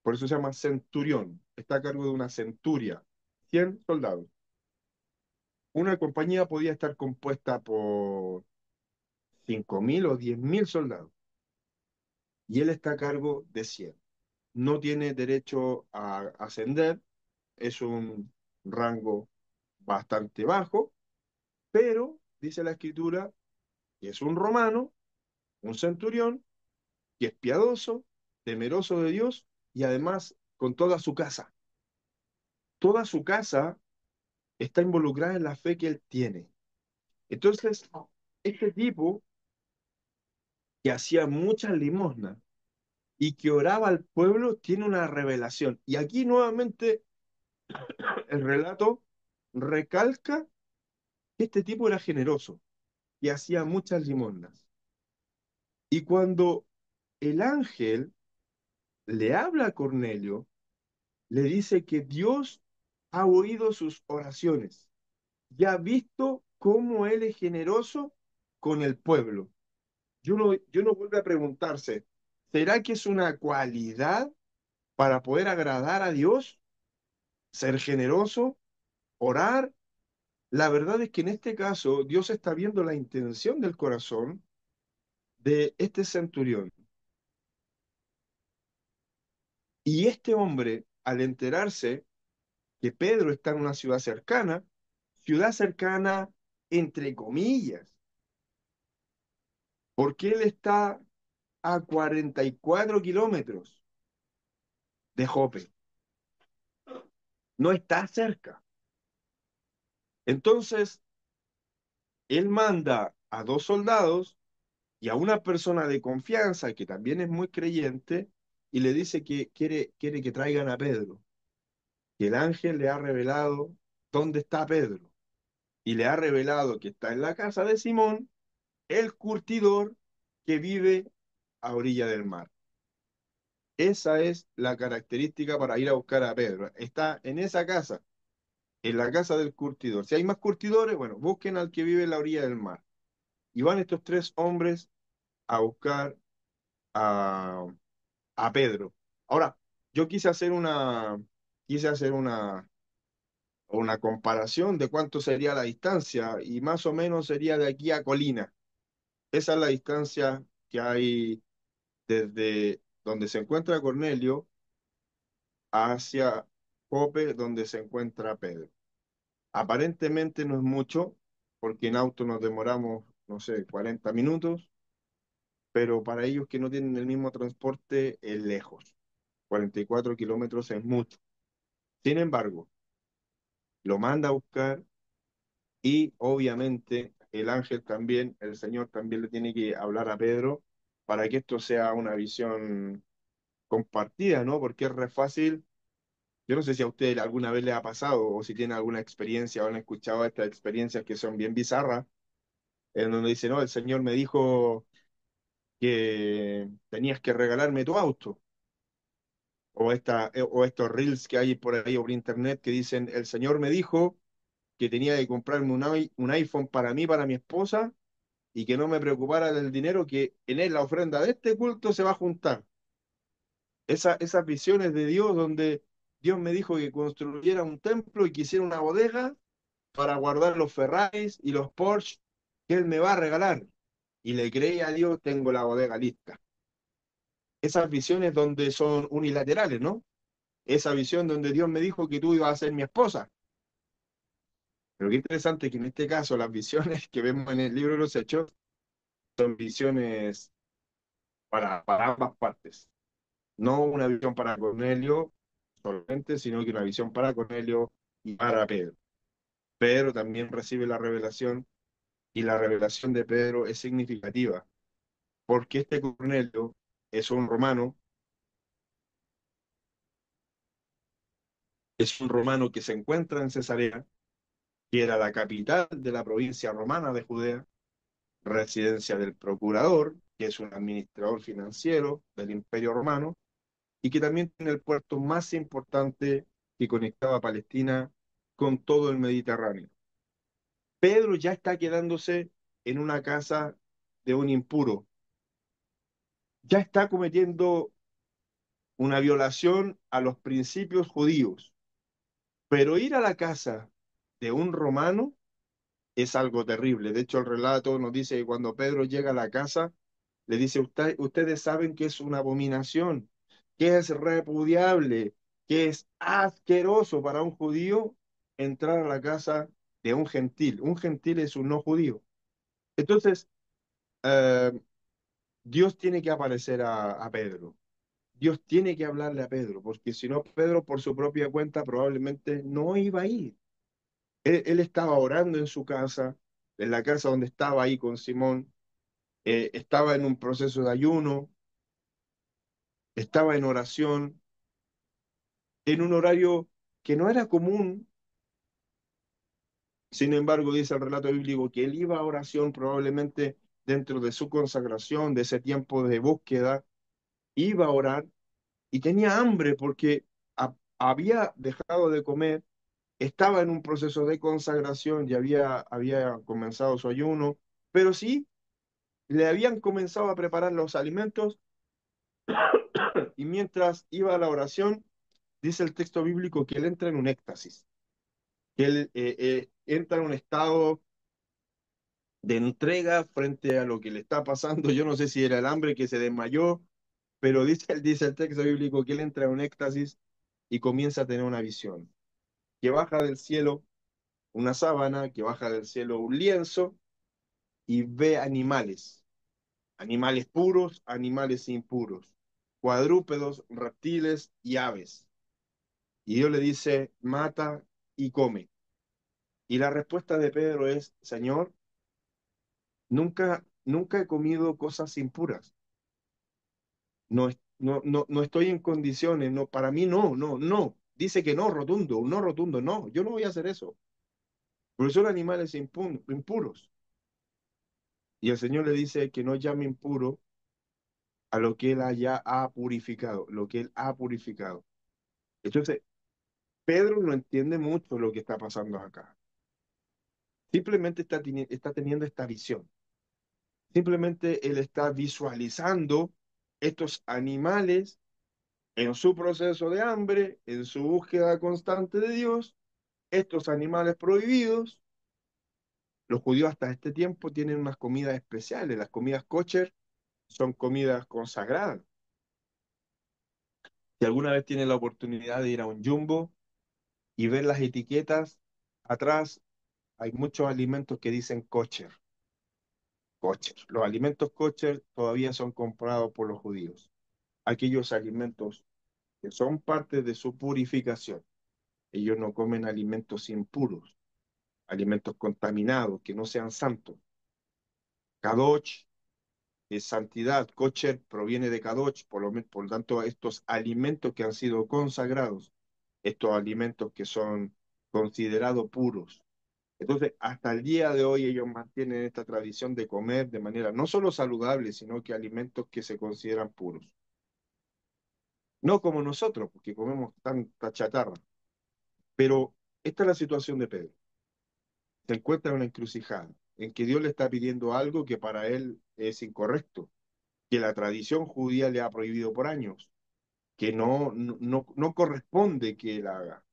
Por eso se llama centurión, está a cargo de una centuria, 100 soldados. Una compañía podía estar compuesta por 5.000 o 10.000 soldados, y él está a cargo de 100. No tiene derecho a ascender, es un rango bastante bajo, pero dice la escritura que es un romano, un centurión, que es piadoso, temeroso de Dios y además con toda su casa. Toda su casa está involucrada en la fe que él tiene. Entonces, este tipo que hacía muchas limosnas, y que oraba al pueblo, tiene una revelación. Y aquí nuevamente el relato recalca que este tipo era generoso y hacía muchas limosnas. Y cuando el ángel le habla a Cornelio, le dice que Dios ha oído sus oraciones y ha visto cómo él es generoso con el pueblo. Yo no vuelvo a preguntarse, ¿será que es una cualidad para poder agradar a Dios? ¿Ser generoso? ¿Orar? La verdad es que en este caso Dios está viendo la intención del corazón de este centurión. Y este hombre, al enterarse que Pedro está en una ciudad cercana entre comillas, porque él está a 44 kilómetros de Jope, no está cerca. Entonces, él manda a 2 soldados y a una persona de confianza que también es muy creyente y le dice que quiere que traigan a Pedro, que el ángel le ha revelado dónde está Pedro y le ha revelado que está en la casa de Simón, el curtidor que vive a orilla del mar. Esa es la característica para ir a buscar a Pedro. Está en esa casa, en la casa del curtidor. Si hay más curtidores, bueno, busquen al que vive en la orilla del mar. Y van estos 3 hombres a buscar a, a Pedro. Ahora, yo quise hacer una comparación de cuánto sería la distancia y más o menos sería de aquí a Colina. Esa es la distancia que hay desde donde se encuentra Cornelio hacia Jope, donde se encuentra Pedro. Aparentemente no es mucho, porque en auto nos demoramos, no sé, 40 minutos, pero para ellos que no tienen el mismo transporte es lejos. 44 kilómetros es mucho. Sin embargo, lo manda a buscar y obviamente el ángel también, el Señor también le tiene que hablar a Pedro para que esto sea una visión compartida, ¿no? Porque es re fácil. Yo no sé si a usted alguna vez le ha pasado o si tiene alguna experiencia o han escuchado estas experiencias que son bien bizarras, en donde dice, no, el Señor me dijo que tenías que regalarme tu auto. O estos reels que hay por ahí por internet que dicen, el Señor me dijo que tenía que comprarme un iPhone para mí, para mi esposa, y que no me preocupara del dinero que en él la ofrenda de este culto se va a juntar. Esas visiones de Dios donde Dios me dijo que construyera un templo y que hiciera una bodega para guardar los Ferraris y los Porsche que Él me va a regalar. Y le creí a Dios, tengo la bodega lista. Esas visiones donde son unilaterales, ¿no? Esa visión donde Dios me dijo que tú ibas a ser mi esposa. Pero qué interesante que en este caso las visiones que vemos en el libro de los Hechos son visiones para ambas partes. No una visión para Cornelio solamente, sino que una visión para Cornelio y para Pedro. Pedro también recibe la revelación y la revelación de Pedro es significativa, porque este Cornelio es un romano que se encuentra en Cesarea, que era la capital de la provincia romana de Judea, residencia del procurador, que es un administrador financiero del Imperio Romano, y que también tiene el puerto más importante que conectaba a Palestina con todo el Mediterráneo. Pedro ya está quedándose en una casa de un impuro, ya está cometiendo una violación a los principios judíos, pero ir a la casa de un romano es algo terrible. De hecho, el relato nos dice que cuando Pedro llega a la casa, le dice, ustedes saben que es una abominación, que es repudiable, que es asqueroso para un judío entrar a la casa de un gentil. Un gentil es un no judío. Entonces, eh, Dios tiene que aparecer a Pedro. Dios tiene que hablarle a Pedro, porque si no, Pedro por su propia cuenta probablemente no iba a ir. Él estaba orando en su casa, en la casa donde estaba ahí con Simón, estaba en un proceso de ayuno, estaba en oración, en un horario que no era común. Sin embargo, dice el relato bíblico que él iba a oración probablemente dentro de su consagración, de ese tiempo de búsqueda, iba a orar y tenía hambre porque había dejado de comer, estaba en un proceso de consagración y había comenzado su ayuno, pero sí le habían comenzado a preparar los alimentos y mientras iba a la oración, dice el texto bíblico que él entra en un éxtasis, que él entra en un estado de entrega frente a lo que le está pasando. Yo no sé si era el hambre que se desmayó, pero dice el texto bíblico que él entra en un éxtasis y comienza a tener una visión, que baja del cielo una sábana, que baja del cielo un lienzo y ve animales, animales puros, animales impuros, cuadrúpedos, reptiles y aves. Y Dios le dice, mata y come. Y la respuesta de Pedro es, Señor, nunca he comido cosas impuras. No estoy en condiciones, no, para mí no. Dice que no, rotundo, un no rotundo, no, yo no voy a hacer eso, porque son animales impuros. Y el Señor le dice que no llame impuro a lo que Él ha purificado, lo que Él ha purificado. Entonces, Pedro no entiende mucho lo que está pasando acá. Simplemente está teniendo esta visión. Simplemente él está visualizando estos animales en su proceso de hambre, en su búsqueda constante de Dios, estos animales prohibidos. Los judíos hasta este tiempo tienen unas comidas especiales. Las comidas kosher son comidas consagradas. Si alguna vez tienen la oportunidad de ir a un jumbo y ver las etiquetas, atrás hay muchos alimentos que dicen kosher. Kosher. Los alimentos kosher todavía son comprados por los judíos. Aquellos alimentos que son parte de su purificación. Ellos no comen alimentos impuros, alimentos contaminados, que no sean santos. Kadosh es santidad, kosher proviene de kadosh, por lo tanto, estos alimentos que han sido consagrados, estos alimentos que son considerados puros. Entonces, hasta el día de hoy ellos mantienen esta tradición de comer de manera no solo saludable, sino que alimentos que se consideran puros. No como nosotros, porque comemos tanta chatarra. Pero esta es la situación de Pedro. Se encuentra en una encrucijada, en que Dios le está pidiendo algo que para él es incorrecto, que la tradición judía le ha prohibido por años, que no corresponde que él haga,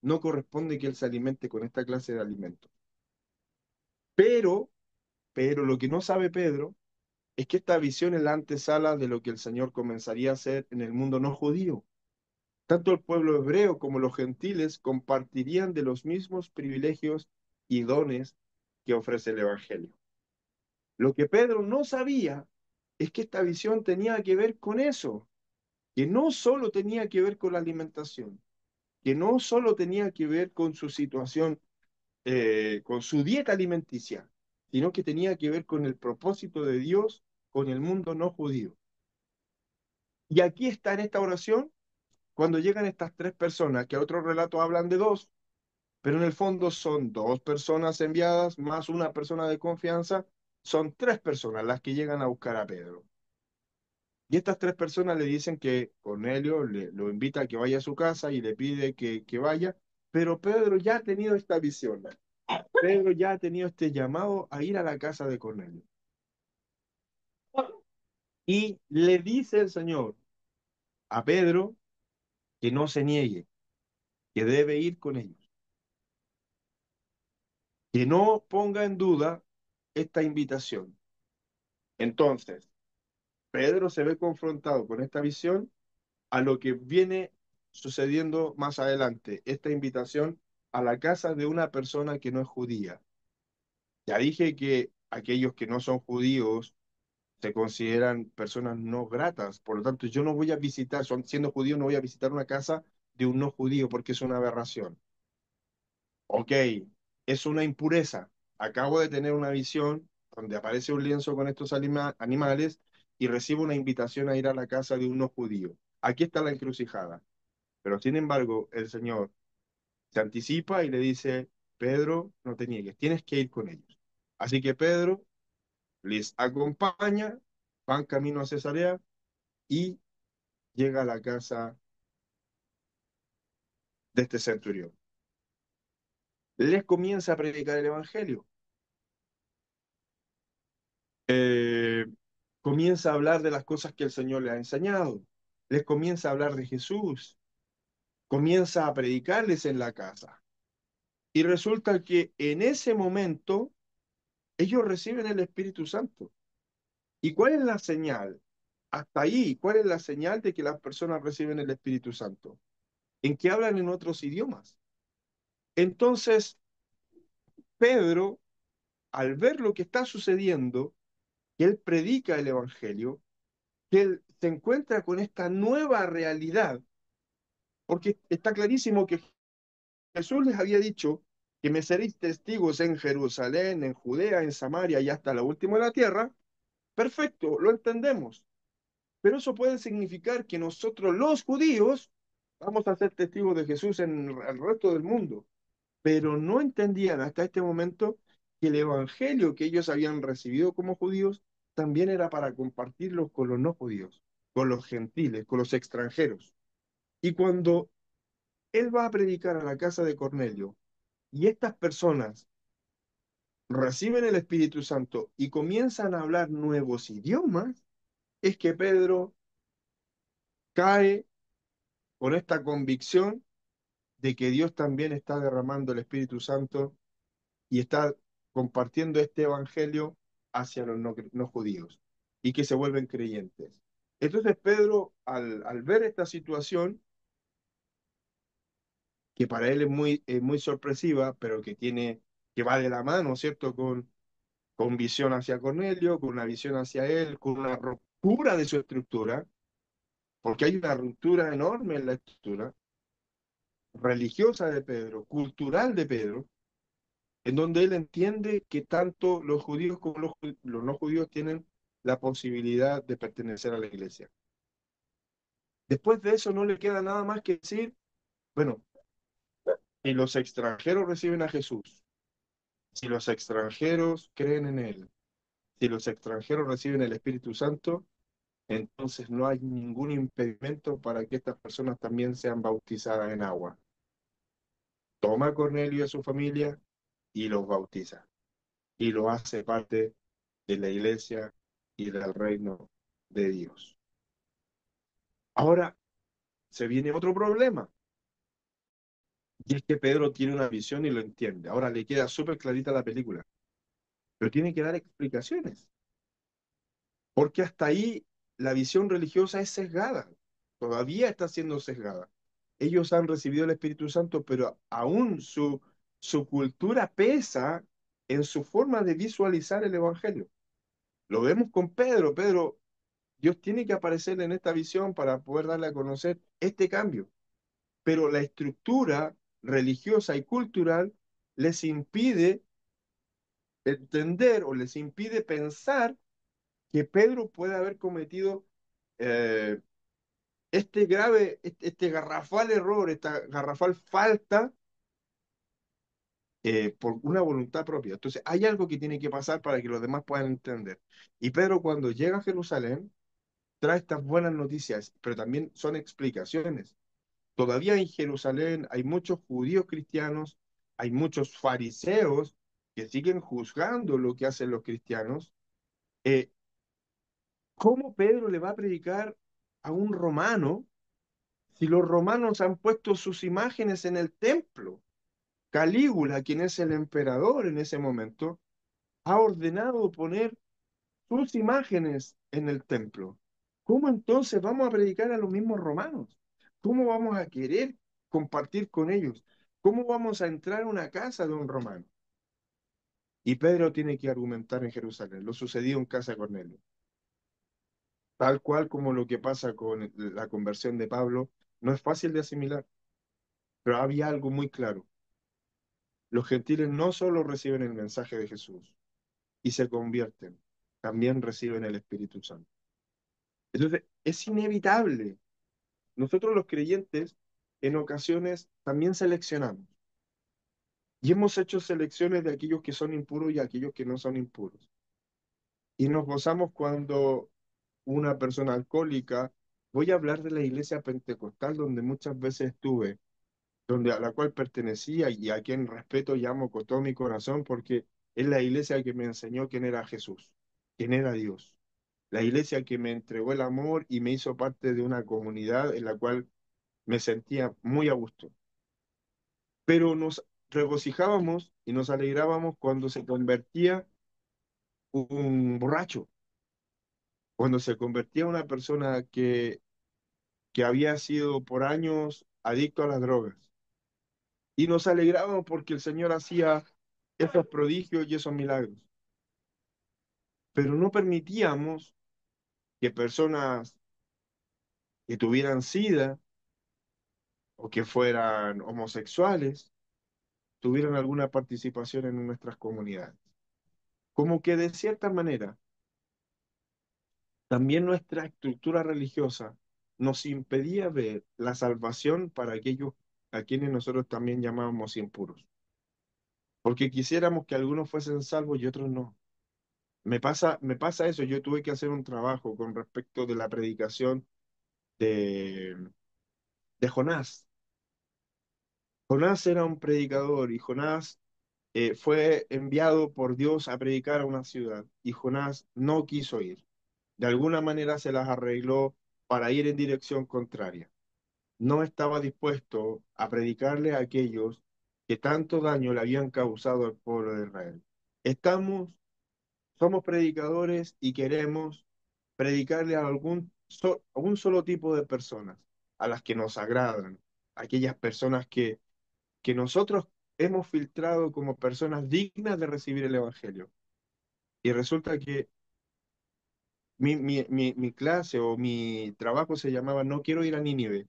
no corresponde que él se alimente con esta clase de alimentos. Pero, pero lo que no sabe Pedro es que esta visión es la antesala de lo que el Señor comenzaría a hacer en el mundo no judío. Tanto el pueblo hebreo como los gentiles compartirían de los mismos privilegios y dones que ofrece el Evangelio. Lo que Pedro no sabía es que esta visión tenía que ver con eso, que no solo tenía que ver con la alimentación, que no solo tenía que ver con su situación, con su dieta alimenticia, sino que tenía que ver con el propósito de Dios con el mundo no judío. Y aquí está en esta oración, cuando llegan estas tres personas, que a otros relatos hablan de dos, pero en el fondo son dos personas enviadas más una persona de confianza, son tres personas las que llegan a buscar a Pedro. Y estas tres personas le dicen que Cornelio lo invita a que vaya a su casa y le pide que vaya, pero Pedro ya ha tenido esta visión. Pedro ya ha tenido este llamado a ir a la casa de Cornelio. Y le dice el Señor a Pedro que no se niegue, que debe ir con ellos, que no ponga en duda esta invitación. Entonces, Pedro se ve confrontado con esta visión a lo que viene sucediendo más adelante, esta invitación a la casa de una persona que no es judía. Ya dije que aquellos que no son judíos se consideran personas no gratas, por lo tanto yo no voy a visitar, siendo judío no voy a visitar una casa de un no judío porque es una aberración. Ok, es una impureza. Acabo de tener una visión donde aparece un lienzo con estos animales y recibo una invitación a ir a la casa de un no judío. aquí está la encrucijada. Pero sin embargo, el Señor se anticipa y le dice, Pedro, no te niegues, tienes que ir con ellos. Así que Pedro les acompaña, van camino a Cesarea y llega a la casa de este centurión. Les comienza a predicar el Evangelio. Eh, Comienza a hablar de las cosas que el Señor le ha enseñado. Les comienza a hablar de Jesús. Comienza a predicarles en la casa. Y resulta que en ese momento ellos reciben el Espíritu Santo. ¿Y cuál es la señal? Hasta ahí, ¿cuál es la señal de que las personas reciben el Espíritu Santo? En que hablan en otros idiomas. Entonces, Pedro, al ver lo que está sucediendo, que él predica el Evangelio, que él se encuentra con esta nueva realidad, porque está clarísimo que Jesús les había dicho que me seréis testigos en Jerusalén, en Judea, en Samaria y hasta la última de la tierra. Perfecto, lo entendemos. Pero eso puede significar que nosotros los judíos vamos a ser testigos de Jesús en el resto del mundo. Pero no entendían hasta este momento que el evangelio que ellos habían recibido como judíos también era para compartirlo con los no judíos, con los gentiles, con los extranjeros. Y cuando él va a predicar a la casa de Cornelio y estas personas reciben el Espíritu Santo y comienzan a hablar nuevos idiomas, es que Pedro cae con esta convicción de que Dios también está derramando el Espíritu Santo y está compartiendo este evangelio hacia los no judíos y que se vuelven creyentes. Entonces Pedro, al ver esta situación, que para él es muy sorpresiva, pero que va de la mano, ¿cierto? Con visión hacia Cornelio, con una visión hacia él, con una ruptura de su estructura, porque hay una ruptura enorme en la estructura religiosa de Pedro, cultural de Pedro, en donde él entiende que tanto los judíos como los no judíos tienen la posibilidad de pertenecer a la iglesia. Después de eso no le queda nada más que decir, bueno, si los extranjeros reciben a Jesús, si los extranjeros creen en él, si los extranjeros reciben el Espíritu Santo, entonces no hay ningún impedimento para que estas personas también sean bautizadas en agua. Toma a Cornelio y a su familia y los bautiza, y lo hace parte de la iglesia y del reino de Dios. Ahora se viene otro problema, y es que Pedro tiene una visión y lo entiende. Ahora le queda súper clarita la película, pero tiene que dar explicaciones, porque hasta ahí la visión religiosa es sesgada, todavía está siendo sesgada. Ellos han recibido el Espíritu Santo, pero aún su cultura pesa en su forma de visualizar el Evangelio. Lo vemos con Pedro. Pedro, Dios tiene que aparecer en esta visión para poder darle a conocer este cambio. Pero la estructura religiosa y cultural les impide entender o les impide pensar que Pedro puede haber cometido eh, este garrafal error, esta garrafal falta por una voluntad propia. Entonces hay algo que tiene que pasar para que los demás puedan entender. Y Pedro cuando llega a Jerusalén trae estas buenas noticias, pero también son explicaciones. Todavía en Jerusalén hay muchos judíos cristianos, hay muchos fariseos que siguen juzgando lo que hacen los cristianos. Eh, ¿Cómo Pedro le va a predicar a un romano si los romanos han puesto sus imágenes en el templo? Calígula, quien es el emperador en ese momento, ha ordenado poner sus imágenes en el templo. ¿Cómo entonces vamos a predicar a los mismos romanos? ¿Cómo vamos a querer compartir con ellos? ¿Cómo vamos a entrar a una casa de un romano? Y Pedro tiene que argumentar en Jerusalén lo sucedido en casa de Cornelio. Tal cual como lo que pasa con la conversión de Pablo, no es fácil de asimilar, pero había algo muy claro. Los gentiles no solo reciben el mensaje de Jesús y se convierten, también reciben el Espíritu Santo. Entonces, es inevitable nosotros los creyentes en ocasiones también seleccionamos. Y hemos hecho selecciones de aquellos que son impuros y aquellos que no son impuros. Y nos gozamos cuando una persona alcohólica, voy a hablar de la iglesia pentecostal donde muchas veces estuve, donde a la cual pertenecía y a quien respeto y amo con todo mi corazón, porque es la iglesia que me enseñó quién era Jesús, quién era Dios. La iglesia que me entregó el amor y me hizo parte de una comunidad en la cual me sentía muy a gusto. Pero nos regocijábamos y nos alegrábamos cuando se convertía un borracho, cuando se convertía una persona que había sido por años adicto a las drogas. Y nos alegrábamos porque el Señor hacía esos prodigios y esos milagros. Pero no permitíamos que personas que tuvieran SIDA o que fueran homosexuales tuvieran alguna participación en nuestras comunidades. Como que de cierta manera, también nuestra estructura religiosa nos impedía ver la salvación para aquellos a quienes nosotros también llamábamos impuros. Porque quisiéramos que algunos fuesen salvos y otros no. Me pasa eso, yo tuve que hacer un trabajo con respecto de la predicación de, de Jonás. Jonás era un predicador y Jonás fue enviado por Dios a predicar a una ciudad y Jonás no quiso ir. De alguna manera se las arregló para ir en dirección contraria. No estaba dispuesto a predicarle a aquellos que tanto daño le habían causado al pueblo de Israel. Estamos Somos predicadores y queremos predicarle a a un solo tipo de personas, a las que nos agradan, aquellas personas que nosotros hemos filtrado como personas dignas de recibir el Evangelio. Y resulta que mi clase o mi trabajo se llamaba No quiero ir a Nínive,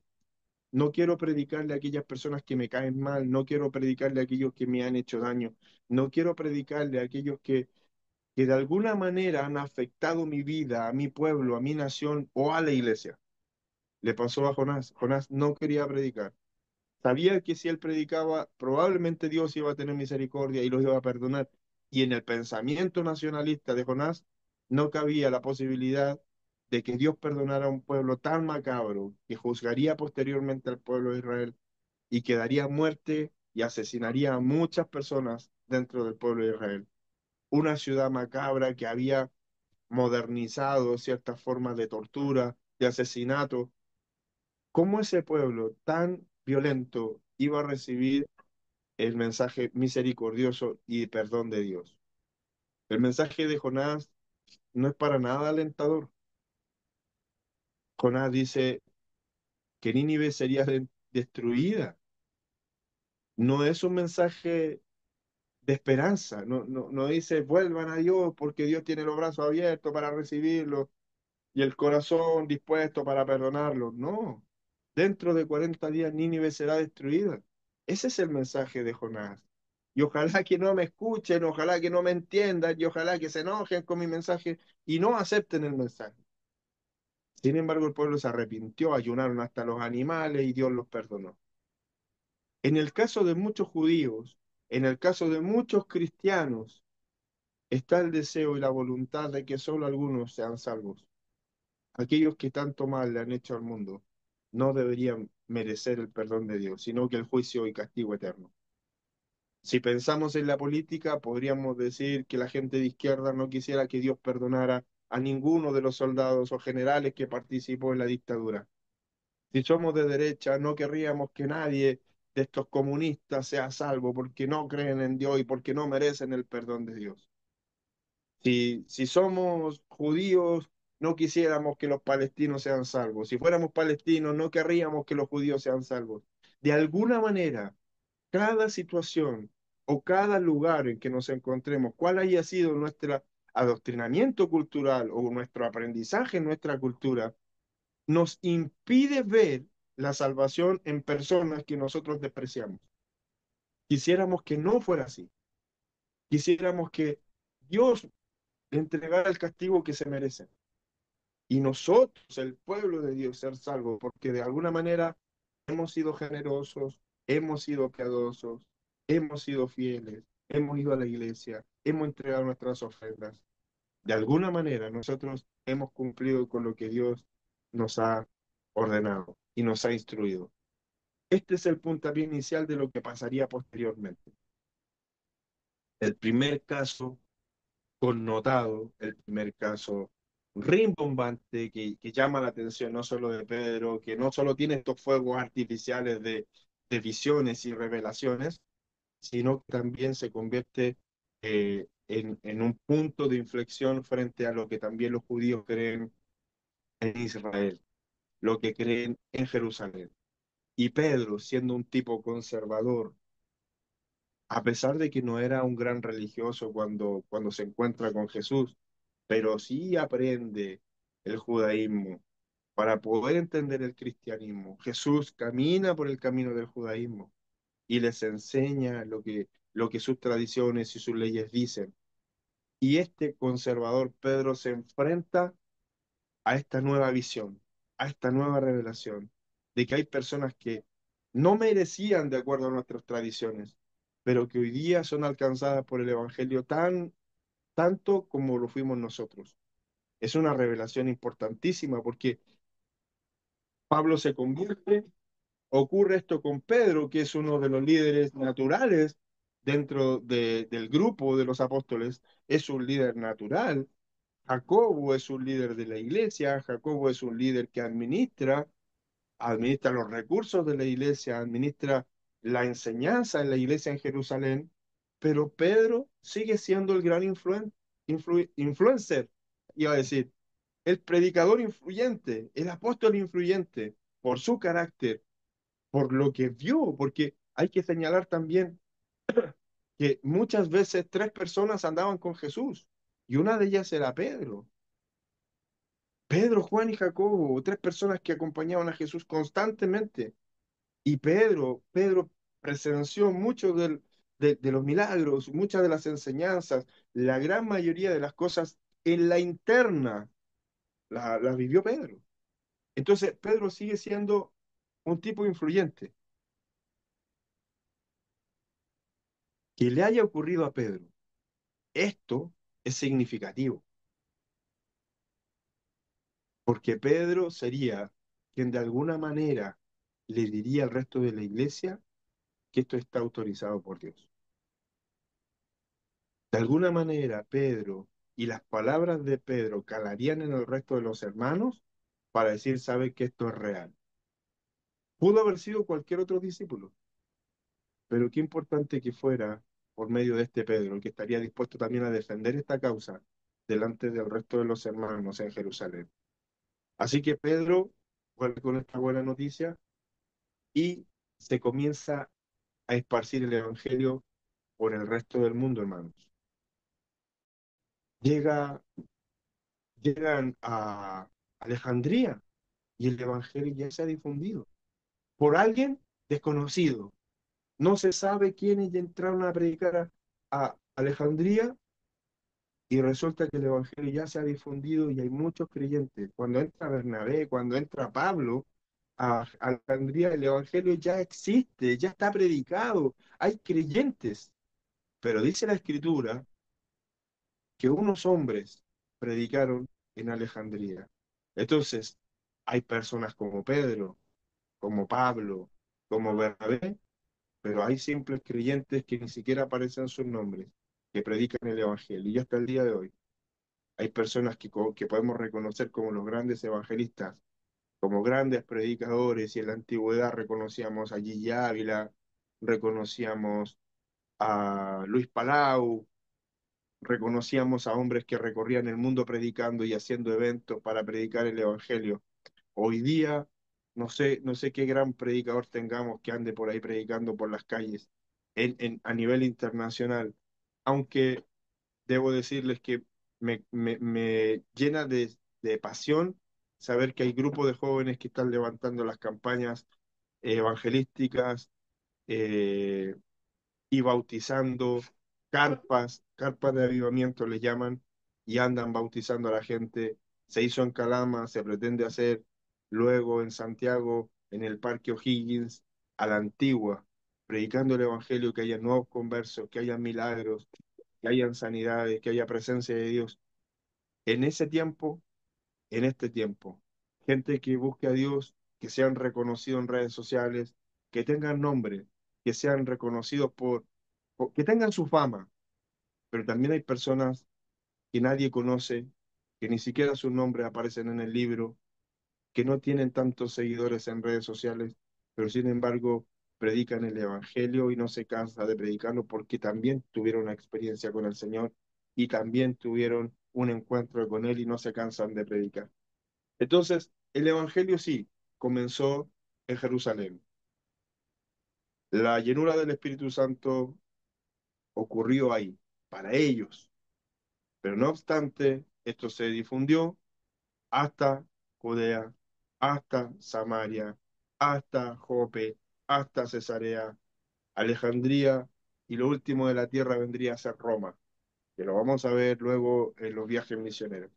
no quiero predicarle a aquellas personas que me caen mal, no quiero predicarle a aquellos que me han hecho daño, no quiero predicarle a aquellos que de alguna manera han afectado mi vida, a mi pueblo, a mi nación o a la iglesia. Le pasó a Jonás. Jonás no quería predicar. Sabía que si él predicaba, probablemente Dios iba a tener misericordia y los iba a perdonar. Y en el pensamiento nacionalista de Jonás no cabía la posibilidad de que Dios perdonara a un pueblo tan macabro que juzgaría posteriormente al pueblo de Israel y que daría muerte y asesinaría a muchas personas dentro del pueblo de Israel. Una ciudad macabra que había modernizado ciertas formas de tortura, de asesinato. ¿Cómo ese pueblo tan violento iba a recibir el mensaje misericordioso y perdón de Dios? El mensaje de Jonás no es para nada alentador. Jonás dice que Nínive sería destruida. No es un mensaje de esperanza. No dice vuelvan a Dios porque Dios tiene los brazos abiertos para recibirlos y el corazón dispuesto para perdonarlo. No, dentro de 40 días Nínive será destruida. Ese es el mensaje de Jonás. Y ojalá que no me escuchen, ojalá que no me entiendan y ojalá que se enojen con mi mensaje y no acepten el mensaje. Sin embargo, el pueblo se arrepintió, ayunaron hasta los animales y Dios los perdonó. En el caso de muchos judíos, en el caso de muchos cristianos, está el deseo y la voluntad de que solo algunos sean salvos. Aquellos que tanto mal le han hecho al mundo no deberían merecer el perdón de Dios, sino que el juicio y castigo eterno. Si pensamos en la política, podríamos decir que la gente de izquierda no quisiera que Dios perdonara a ninguno de los soldados o generales que participó en la dictadura. Si somos de derecha, no querríamos que nadie de estos comunistas sea salvo porque no creen en Dios y porque no merecen el perdón de Dios. Si somos judíos, no quisiéramos que los palestinos sean salvos. Si fuéramos palestinos, no querríamos que los judíos sean salvos. De alguna manera, cada situación o cada lugar en que nos encontremos, cuál haya sido nuestro adoctrinamiento cultural o nuestro aprendizaje en nuestra cultura, nos impide ver la salvación en personas que nosotros despreciamos. Quisiéramos que no fuera así. Quisiéramos que Dios le entregara el castigo que se merece. y nosotros, el pueblo de Dios, ser salvos, porque de alguna manera hemos sido generosos, hemos sido piadosos, hemos sido fieles, hemos ido a la iglesia, hemos entregado nuestras ofrendas. De alguna manera nosotros hemos cumplido con lo que Dios nos ha ordenado y nos ha instruido. Este es el puntapié inicial de lo que pasaría posteriormente. El primer caso connotado, el primer caso rimbombante que llama la atención no solo de Pedro, que no solo tiene estos fuegos artificiales de visiones y revelaciones, sino que también se convierte en un punto de inflexión frente a lo que también los judíos creen en Israel, lo que creen en Jerusalén. Y Pedro, siendo un tipo conservador, a pesar de que no era un gran religioso cuando se encuentra con Jesús, pero sí aprende el judaísmo para poder entender el cristianismo. Jesús camina por el camino del judaísmo y les enseña lo que sus tradiciones y sus leyes dicen. Y este conservador Pedro se enfrenta a esta nueva visión, a esta nueva revelación, de que hay personas que no merecían de acuerdo a nuestras tradiciones, pero que hoy día son alcanzadas por el Evangelio tanto como lo fuimos nosotros. Es una revelación importantísima porque Pablo se convierte, ocurre esto con Pedro, que es uno de los líderes naturales dentro del grupo de los apóstoles, es un líder natural. Jacobo es un líder de la iglesia, Jacobo es un líder que administra los recursos de la iglesia, administra la enseñanza en la iglesia en Jerusalén, pero Pedro sigue siendo el gran influencer, iba a decir, el predicador influyente, el apóstol influyente, por su carácter, por lo que vio, porque hay que señalar también que muchas veces tres personas andaban con Jesús y una de ellas era Pedro. Pedro, Juan y Jacobo, tres personas que acompañaban a Jesús constantemente. Y Pedro presenció muchos de los milagros, muchas de las enseñanzas, la gran mayoría de las cosas en la interna la vivió Pedro. Entonces, Pedro sigue siendo un tipo influyente. Que le haya ocurrido a Pedro esto es significativo, porque Pedro sería quien de alguna manera le diría al resto de la iglesia que esto está autorizado por Dios. De alguna manera, Pedro y las palabras de Pedro calarían en el resto de los hermanos para decir, sabe que esto es real. Pudo haber sido cualquier otro discípulo, pero qué importante que fuera por medio de este Pedro, el que estaría dispuesto también a defender esta causa delante del resto de los hermanos en Jerusalén. Así que Pedro vuelve con esta buena noticia y se comienza a esparcir el Evangelio por el resto del mundo, hermanos. Llega, llegan a Alejandría y el Evangelio ya se ha difundido por alguien desconocido. No se sabe quiénes ya entraron a predicar a Alejandría y resulta que el Evangelio ya se ha difundido y hay muchos creyentes. Cuando entra Bernabé, cuando entra Pablo a Alejandría, el Evangelio ya existe, ya está predicado, hay creyentes. Pero dice la Escritura que unos hombres predicaron en Alejandría. Entonces, hay personas como Pedro, como Pablo, como Bernabé, pero hay simples creyentes que ni siquiera aparecen sus nombres, que predican el Evangelio. Y hasta el día de hoy hay personas que podemos reconocer como los grandes evangelistas, como grandes predicadores, y en la antigüedad reconocíamos a Gigi Ávila, reconocíamos a Luis Palau, reconocíamos a hombres que recorrían el mundo predicando y haciendo eventos para predicar el Evangelio. Hoy día, no sé qué gran predicador tengamos que ande por ahí predicando por las calles a nivel internacional, aunque debo decirles que me llena de pasión saber que hay grupos de jóvenes que están levantando las campañas evangelísticas, eh, y bautizando carpas de avivamiento le llaman, y andan bautizando a la gente se hizo en Calama, se pretende hacer luego en Santiago, en el Parque O'Higgins, a la antigua, predicando el Evangelio, que haya nuevos conversos, que haya milagros, que hayan sanidades, que haya presencia de Dios. En ese tiempo, en este tiempo, gente que busque a Dios, que sean reconocidos en redes sociales, que tengan nombre, que sean reconocidos que tengan su fama, pero también hay personas que nadie conoce, que ni siquiera sus nombres aparecen en el libro, que no tienen tantos seguidores en redes sociales, pero sin embargo predican el Evangelio y no se cansa de predicarlo porque también tuvieron una experiencia con el Señor y también tuvieron un encuentro con Él y no se cansan de predicar. Entonces, el Evangelio sí comenzó en Jerusalén. La llenura del Espíritu Santo ocurrió ahí, para ellos, pero no obstante, esto se difundió hasta Judea, hasta Samaria, hasta Jope, hasta Cesarea, Alejandría, y lo último de la tierra vendría a ser Roma, que lo vamos a ver luego en los viajes misioneros.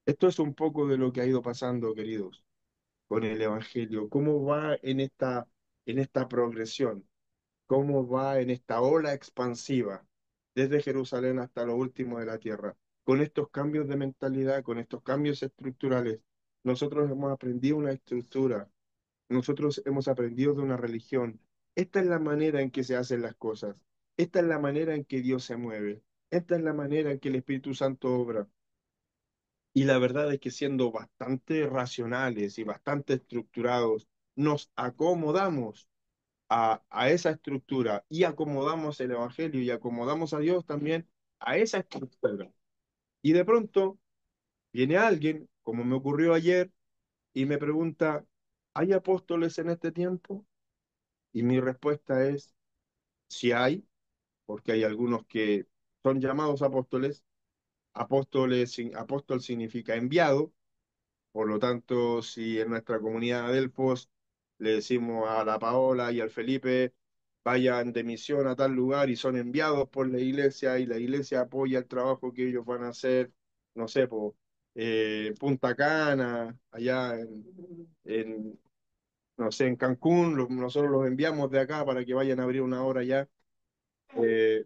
Esto es un poco de lo que ha ido pasando, queridos, con el Evangelio, cómo va en esta progresión, cómo va en esta ola expansiva, desde Jerusalén hasta lo último de la tierra. Con estos cambios de mentalidad, con estos cambios estructurales, nosotros hemos aprendido una estructura, nosotros hemos aprendido de una religión. Esta es la manera en que se hacen las cosas, esta es la manera en que Dios se mueve, esta es la manera en que el Espíritu Santo obra. Y la verdad es que siendo bastante racionales y bastante estructurados, nos acomodamos a esa estructura y acomodamos el Evangelio y acomodamos a Dios también a esa estructura. Y de pronto viene alguien, como me ocurrió ayer, y me pregunta, ¿hay apóstoles en este tiempo? Y mi respuesta es, sí hay, porque hay algunos que son llamados apóstoles. Apóstol significa enviado. Por lo tanto, si en nuestra comunidad de Delfos le decimos a la Paola y al Felipe, vayan de misión a tal lugar y son enviados por la iglesia y la iglesia apoya el trabajo que ellos van a hacer, no sé, por Punta Cana, allá no sé, en Cancún, nosotros los enviamos de acá para que vayan a abrir una hora allá.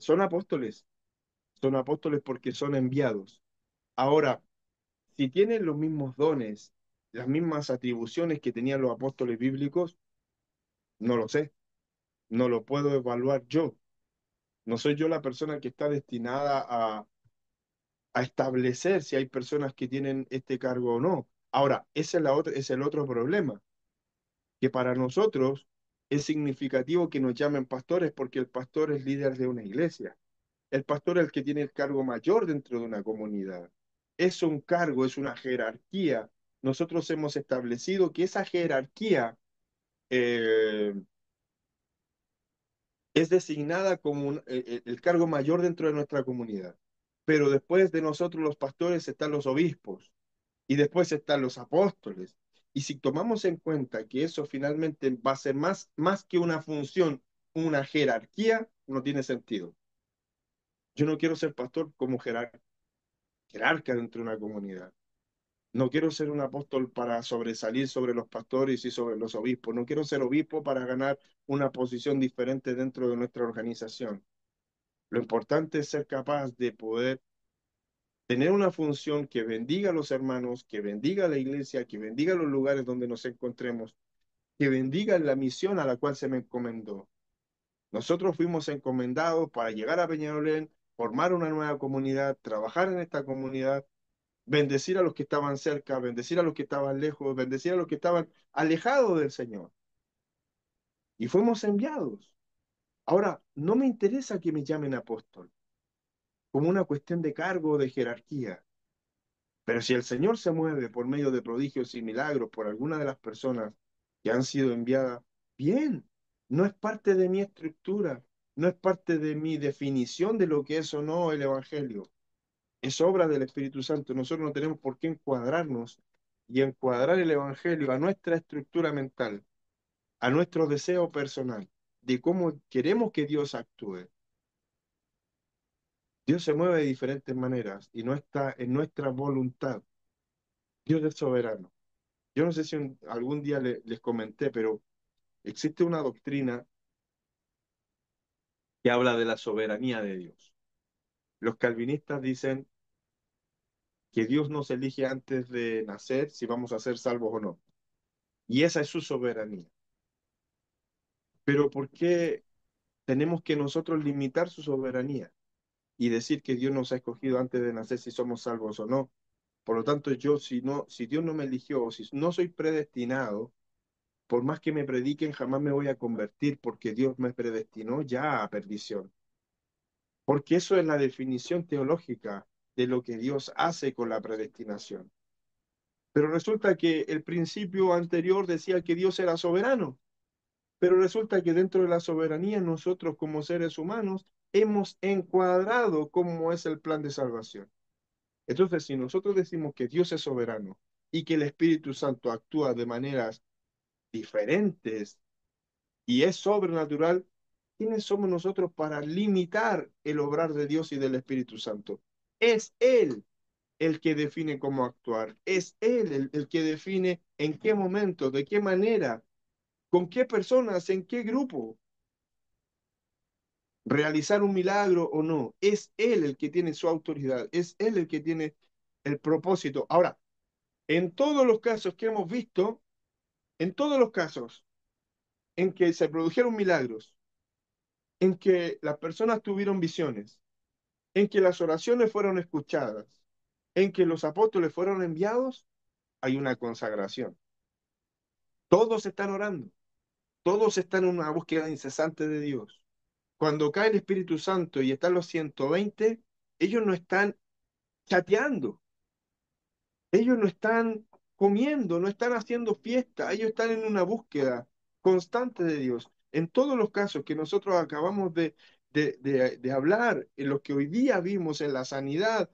Son apóstoles porque son enviados. Ahora, si tienen los mismos dones, las mismas atribuciones que tenían los apóstoles bíblicos, no lo sé, no lo puedo evaluar yo. No soy yo la persona que está destinada a establecer si hay personas que tienen este cargo o no. Ahora, esa es es el otro problema, que para nosotros es significativo que nos llamen pastores porque el pastor es líder de una iglesia. El pastor es el que tiene el cargo mayor dentro de una comunidad. Es un cargo, es una jerarquía. Nosotros hemos establecido que esa jerarquía eh, es designada como el cargo mayor dentro de nuestra comunidad. Pero después de nosotros los pastores están los obispos y después están los apóstoles. Y si tomamos en cuenta que eso finalmente va a ser más que una función, una jerarquía, no tiene sentido. Yo no quiero ser pastor como jerarca dentro de una comunidad. No quiero ser un apóstol para sobresalir sobre los pastores y sobre los obispos. No quiero ser obispo para ganar una posición diferente dentro de nuestra organización. Lo importante es ser capaz de poder tener una función que bendiga a los hermanos, que bendiga a la iglesia, que bendiga los lugares donde nos encontremos, que bendiga la misión a la cual se me encomendó. Nosotros fuimos encomendados para llegar a Peñalolén, formar una nueva comunidad, trabajar en esta comunidad, bendecir a los que estaban cerca, bendecir a los que estaban lejos, bendecir a los que estaban alejados del Señor. Y fuimos enviados. Ahora, no me interesa que me llamen apóstol, como una cuestión de cargo o de jerarquía. Pero si el Señor se mueve por medio de prodigios y milagros por alguna de las personas que han sido enviadas, bien, no es parte de mi estructura, no es parte de mi definición de lo que es o no el Evangelio. Es obra del Espíritu Santo. Nosotros no tenemos por qué encuadrarnos y encuadrar el Evangelio a nuestra estructura mental, a nuestro deseo personal, de cómo queremos que Dios actúe. Dios se mueve de diferentes maneras y no está en nuestra voluntad. Dios es soberano. Yo no sé si algún día les comenté, pero existe una doctrina que habla de la soberanía de Dios. Los calvinistas dicen que Dios nos elige antes de nacer si vamos a ser salvos o no. Y esa es su soberanía. Pero ¿por qué tenemos que nosotros limitar su soberanía y decir que Dios nos ha escogido antes de nacer si somos salvos o no? Por lo tanto, yo si no, si Dios no me eligió, si no soy predestinado, por más que me prediquen, jamás me voy a convertir porque Dios me predestinó ya a perdición. Porque eso es la definición teológica de lo que Dios hace con la predestinación. Pero resulta que el principio anterior decía que Dios era soberano, pero resulta que dentro de la soberanía nosotros como seres humanos hemos encuadrado cómo es el plan de salvación. Entonces, si nosotros decimos que Dios es soberano y que el Espíritu Santo actúa de maneras diferentes y es sobrenatural, ¿quiénes somos nosotros para limitar el obrar de Dios y del Espíritu Santo? Es Él el que define cómo actuar, es Él el que define en qué momento, de qué manera, con qué personas, en qué grupo realizar un milagro o no. Es Él el que tiene su autoridad, es Él el que tiene el propósito. Ahora, en todos los casos que hemos visto, en todos los casos en que se produjeron milagros, en que las personas tuvieron visiones, en que las oraciones fueron escuchadas, en que los apóstoles fueron enviados, hay una consagración. Todos están orando, todos están en una búsqueda incesante de Dios. Cuando cae el Espíritu Santo y están los 120, ellos no están chateando, ellos no están comiendo, no están haciendo fiesta, ellos están en una búsqueda constante de Dios. En todos los casos que nosotros acabamos de hablar, en los que hoy día vimos en la sanidad,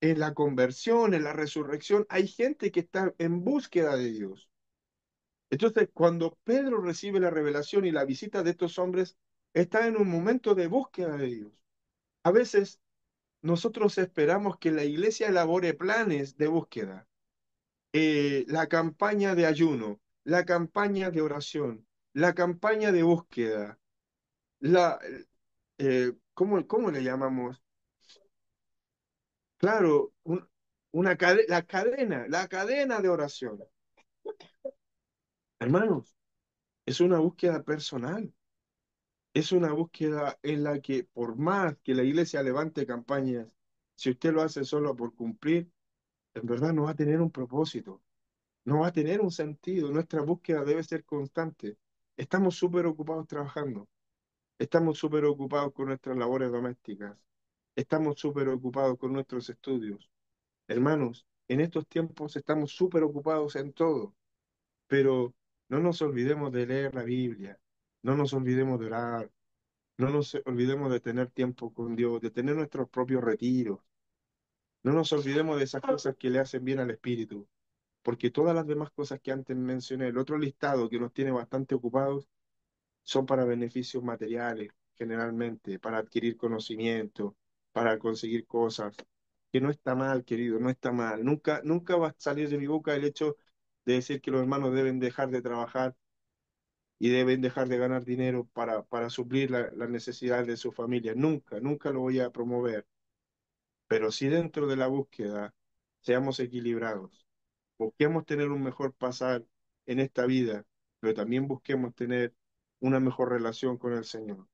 en la conversión, en la resurrección, hay gente que está en búsqueda de Dios. Entonces, cuando Pedro recibe la revelación y la visita de estos hombres, está en un momento de búsqueda de Dios. A veces nosotros esperamos que la iglesia elabore planes de búsqueda, la campaña de ayuno, la campaña de oración, la campaña de búsqueda, la, ¿cómo le llamamos? Claro, la cadena de oración. Hermanos, es una búsqueda personal, es una búsqueda en la que por más que la iglesia levante campañas, si usted lo hace solo por cumplir, en verdad no va a tener un propósito, no va a tener un sentido. Nuestra búsqueda debe ser constante. Estamos súper ocupados trabajando, estamos súper ocupados con nuestras labores domésticas, estamos súper ocupados con nuestros estudios. Hermanos, en estos tiempos estamos súper ocupados en todo. Pero no nos olvidemos de leer la Biblia, no nos olvidemos de orar, no nos olvidemos de tener tiempo con Dios, de tener nuestros propios retiros, no nos olvidemos de esas cosas que le hacen bien al espíritu, porque todas las demás cosas que antes mencioné, el otro listado que nos tiene bastante ocupados, son para beneficios materiales, generalmente, para adquirir conocimiento, para conseguir cosas, que no está mal, querido, no está mal. Nunca, nunca va a salir de mi boca el hecho de decir que los hermanos deben dejar de trabajar y deben dejar de ganar dinero para suplir las necesidades de su familia. Nunca, nunca lo voy a promover. Pero sí dentro de la búsqueda, seamos equilibrados. Busquemos tener un mejor pasar en esta vida, pero también busquemos tener una mejor relación con el Señor.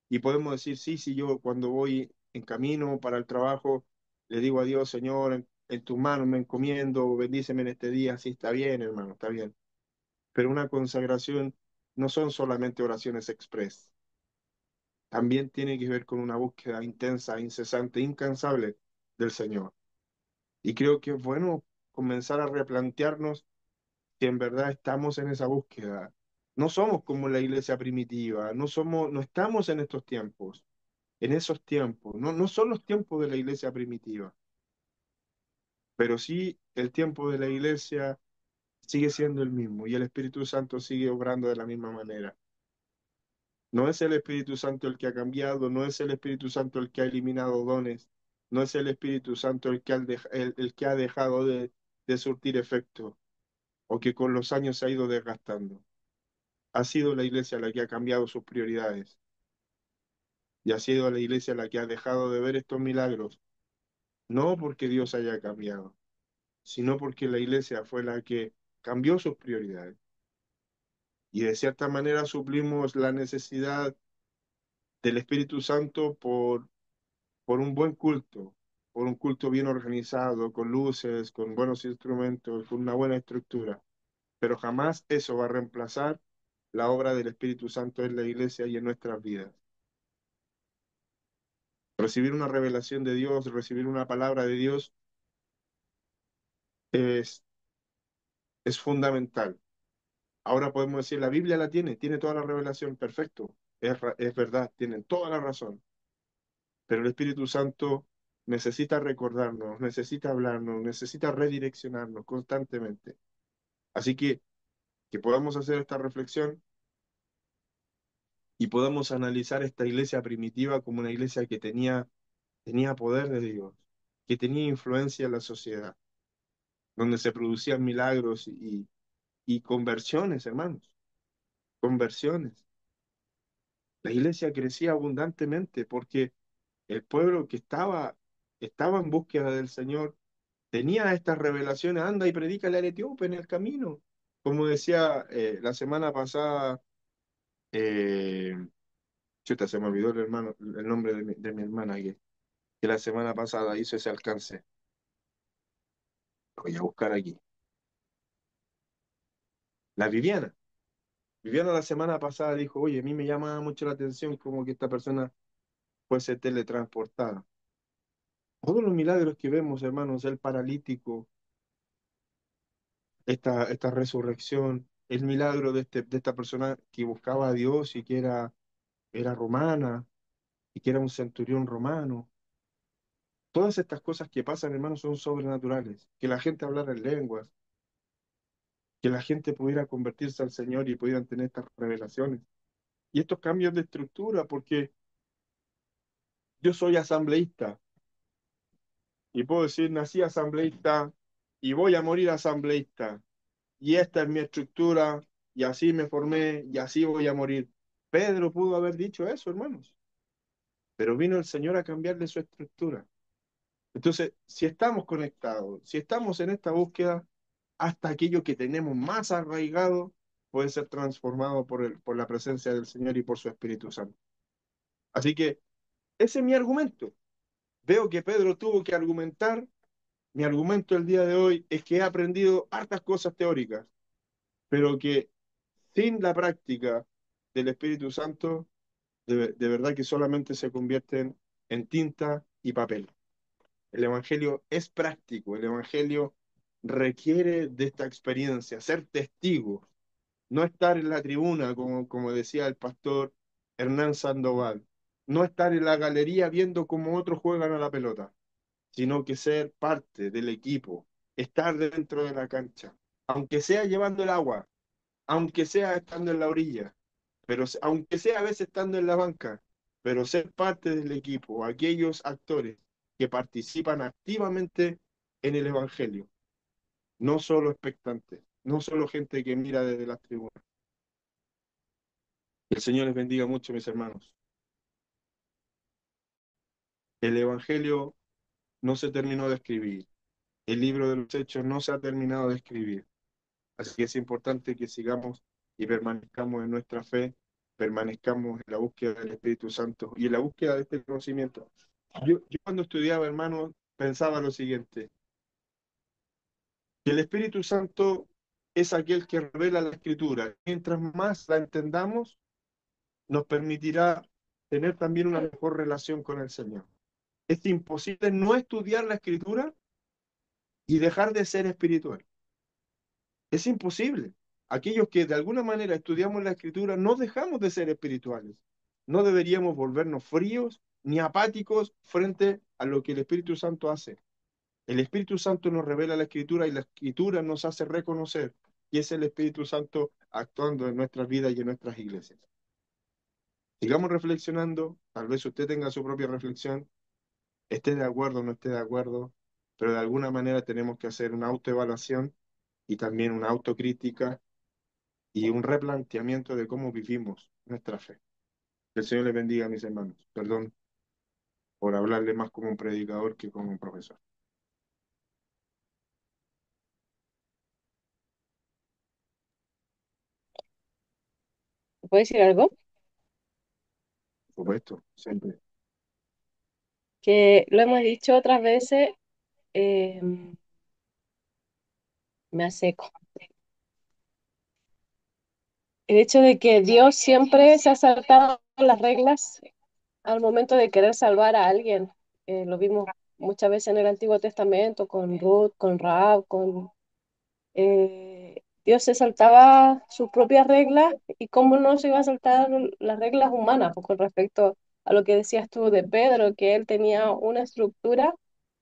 Y podemos decir, sí, sí, yo cuando voy en camino para el trabajo, le digo a Dios, Señor, en tus manos me encomiendo, bendíceme en este día, sí, está bien, hermano, está bien. Pero una consagración no son solamente oraciones express, también tiene que ver con una búsqueda intensa, incesante, incansable del Señor. Y creo que es bueno comenzar a replantearnos si en verdad estamos en esa búsqueda. No somos como la iglesia primitiva, no estamos en estos tiempos, en esos tiempos. No, no son los tiempos de la iglesia primitiva, pero sí el tiempo de la iglesia sigue siendo el mismo y el Espíritu Santo sigue obrando de la misma manera. No es el Espíritu Santo el que ha cambiado, no es el Espíritu Santo el que ha eliminado dones, no es el Espíritu Santo el que el que ha dejado de surtir efecto o que con los años se ha ido desgastando. Ha sido la iglesia la que ha cambiado sus prioridades y ha sido la iglesia la que ha dejado de ver estos milagros, no porque Dios haya cambiado, sino porque la iglesia fue la que cambió sus prioridades. Y de cierta manera suplimos la necesidad del Espíritu Santo por un buen culto, por un culto bien organizado, con luces, con buenos instrumentos, con una buena estructura. Pero jamás eso va a reemplazar la obra del Espíritu Santo en la iglesia y en nuestras vidas. Recibir una revelación de Dios, recibir una palabra de Dios es, es fundamental. Ahora podemos decir, la Biblia la tiene toda la revelación, perfecto, es verdad, tienen toda la razón, pero el Espíritu Santo necesita recordarnos, necesita hablarnos, necesita redireccionarnos constantemente. Así que podamos hacer esta reflexión y podamos analizar esta iglesia primitiva como una iglesia que tenía poder de Dios, que tenía influencia en la sociedad, donde se producían milagros y conversiones, hermanos, conversiones. La iglesia crecía abundantemente porque el pueblo que estaba en búsqueda del Señor tenía estas revelaciones, anda y predícale al etíope en el camino. Como decía la semana pasada, eh, chuta, se me olvidó el nombre de mi hermana que la semana pasada hizo ese alcance. Lo voy a buscar aquí. La Viviana. Viviana la semana pasada dijo, oye, a mí me llama mucho la atención como que esta persona fuese teletransportada. Todos los milagros que vemos, hermanos, el paralítico, esta resurrección, el milagro de esta persona que buscaba a Dios y que era romana y que era un centurión romano. Todas estas cosas que pasan, hermanos, son sobrenaturales. Que la gente hablara en lenguas, que la gente pudiera convertirse al Señor y pudieran tener estas revelaciones. Y estos cambios de estructura, porque yo soy asambleísta y puedo decir, nací asambleísta y voy a morir asambleísta. Y esta es mi estructura y así me formé y así voy a morir. Pedro pudo haber dicho eso, hermanos, pero vino el Señor a cambiarle su estructura. Entonces, si estamos conectados, si estamos en esta búsqueda, hasta aquello que tenemos más arraigado puede ser transformado por la presencia del Señor y por su Espíritu Santo. Así que ese es mi argumento. Veo que Pedro tuvo que argumentar. Mi argumento el día de hoy es que he aprendido hartas cosas teóricas, pero que sin la práctica del Espíritu Santo, de verdad que solamente se convierten en tinta y papel. El Evangelio es práctico, el Evangelio requiere de esta experiencia, ser testigo, no estar en la tribuna, como decía el pastor Hernán Sandoval, no estar en la galería viendo cómo otros juegan a la pelota, sino que ser parte del equipo, estar dentro de la cancha, aunque sea llevando el agua, aunque sea estando en la orilla, pero aunque sea a veces estando en la banca, pero ser parte del equipo, aquellos actores que participan activamente en el Evangelio, no solo expectantes, no solo gente que mira desde las tribunas. Que el Señor les bendiga mucho, mis hermanos. El Evangelio no se terminó de escribir, el libro de los Hechos no se ha terminado de escribir. Así que es importante que sigamos y permanezcamos en nuestra fe, permanezcamos en la búsqueda del Espíritu Santo y en la búsqueda de este conocimiento. Yo cuando estudiaba, hermano, pensaba lo siguiente, que el Espíritu Santo es aquel que revela la Escritura. Mientras más la entendamos, nos permitirá tener también una mejor relación con el Señor. Es imposible no estudiar la Escritura y dejar de ser espiritual. Es imposible. Aquellos que de alguna manera estudiamos la Escritura no dejamos de ser espirituales. No deberíamos volvernos fríos ni apáticos frente a lo que el Espíritu Santo hace. El Espíritu Santo nos revela la Escritura y la Escritura nos hace reconocer que es el Espíritu Santo actuando en nuestras vidas y en nuestras iglesias. Sigamos reflexionando, tal vez usted tenga su propia reflexión, esté de acuerdo o no esté de acuerdo, pero de alguna manera tenemos que hacer una autoevaluación y también una autocrítica y un replanteamiento de cómo vivimos nuestra fe. Que el Señor les bendiga, mis hermanos. Perdón por hablarle más como un predicador que como un profesor. ¿Puedo decir algo? Por supuesto, siempre. Que lo hemos dicho otras veces, me hace eco. El hecho de que Dios siempre se ha saltado las reglas al momento de querer salvar a alguien. Lo vimos muchas veces en el Antiguo Testamento con Ruth, con Rahab, Dios se saltaba sus propias reglas y cómo no se iba a saltar las reglas humanas, pues, con respecto a lo que decías tú de Pedro, que él tenía una estructura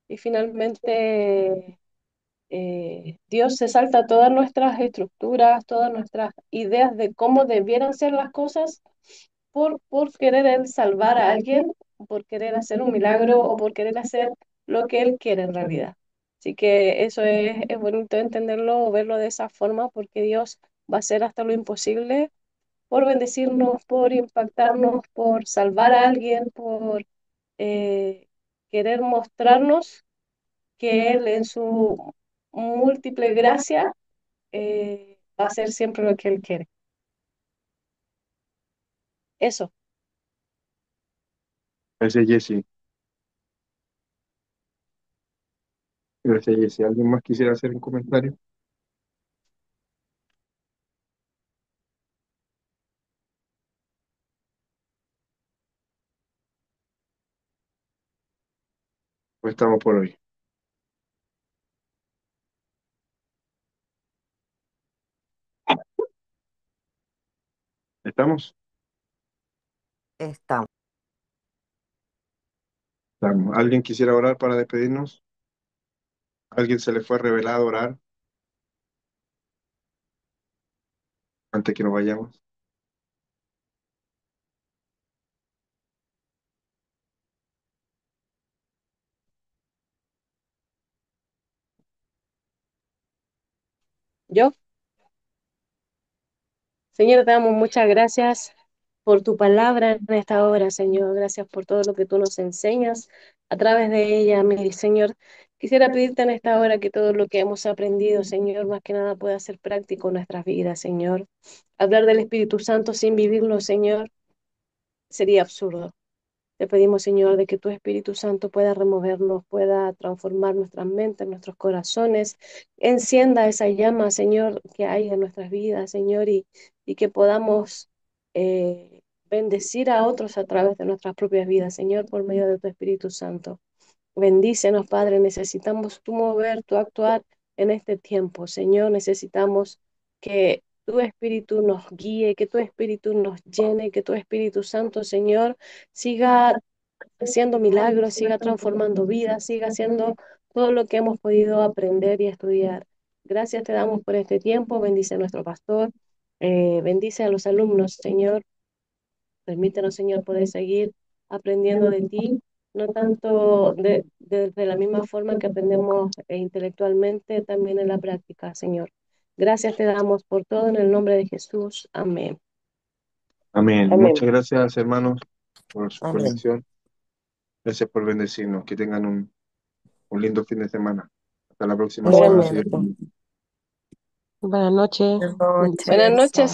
y finalmente Dios se salta todas nuestras estructuras, todas nuestras ideas de cómo debieran ser las cosas por querer él salvar a alguien, por querer hacer un milagro o por querer hacer lo que él quiere en realidad. Así que eso es bonito entenderlo o verlo de esa forma porque Dios va a hacer hasta lo imposible por bendecirnos, por impactarnos, por salvar a alguien, por querer mostrarnos que Él en su múltiple gracia va a hacer siempre lo que Él quiere. Eso. Gracias, Jesse. Gracias, Jesse. ¿Alguien más quisiera hacer un comentario? Pues estamos por hoy. ¿Estamos? Estamos. Estamos. ¿Alguien quisiera orar para despedirnos? ¿Alguien se le fue revelado orar antes que nos vayamos? Yo, Señor, te damos muchas gracias por tu palabra en esta hora, Señor. Gracias por todo lo que tú nos enseñas a través de ella, mi Señor. Quisiera pedirte en esta hora que todo lo que hemos aprendido, Señor, más que nada pueda ser práctico en nuestras vidas, Señor. Hablar del Espíritu Santo sin vivirlo, Señor, sería absurdo. Te pedimos, Señor, de que tu Espíritu Santo pueda removernos, pueda transformar nuestras mentes, nuestros corazones, encienda esa llama, Señor, que hay en nuestras vidas, Señor, y que podamos bendecir a otros a través de nuestras propias vidas, Señor, por medio de tu Espíritu Santo. Bendícenos, Padre, necesitamos tu mover, tu actuar en este tiempo, Señor, necesitamos que tu Espíritu nos guíe, que tu Espíritu nos llene, que tu Espíritu Santo, Señor, siga haciendo milagros, siga transformando vidas, siga haciendo todo lo que hemos podido aprender y estudiar. Gracias te damos por este tiempo, bendice a nuestro pastor, bendice a los alumnos, Señor, permítenos, Señor, poder seguir aprendiendo de ti, no tanto de la misma forma que aprendemos intelectualmente, también en la práctica, Señor. Gracias te damos por todo en el nombre de Jesús. Amén. Amén. Amén. Muchas gracias, hermanos, por su Amén. conexión. Gracias por bendecirnos. Que tengan un lindo fin de semana. Hasta la próxima semana, si Dios Igualmente. permite. Buenas noches. Buenas Bendiciones. noches. Buenas noches.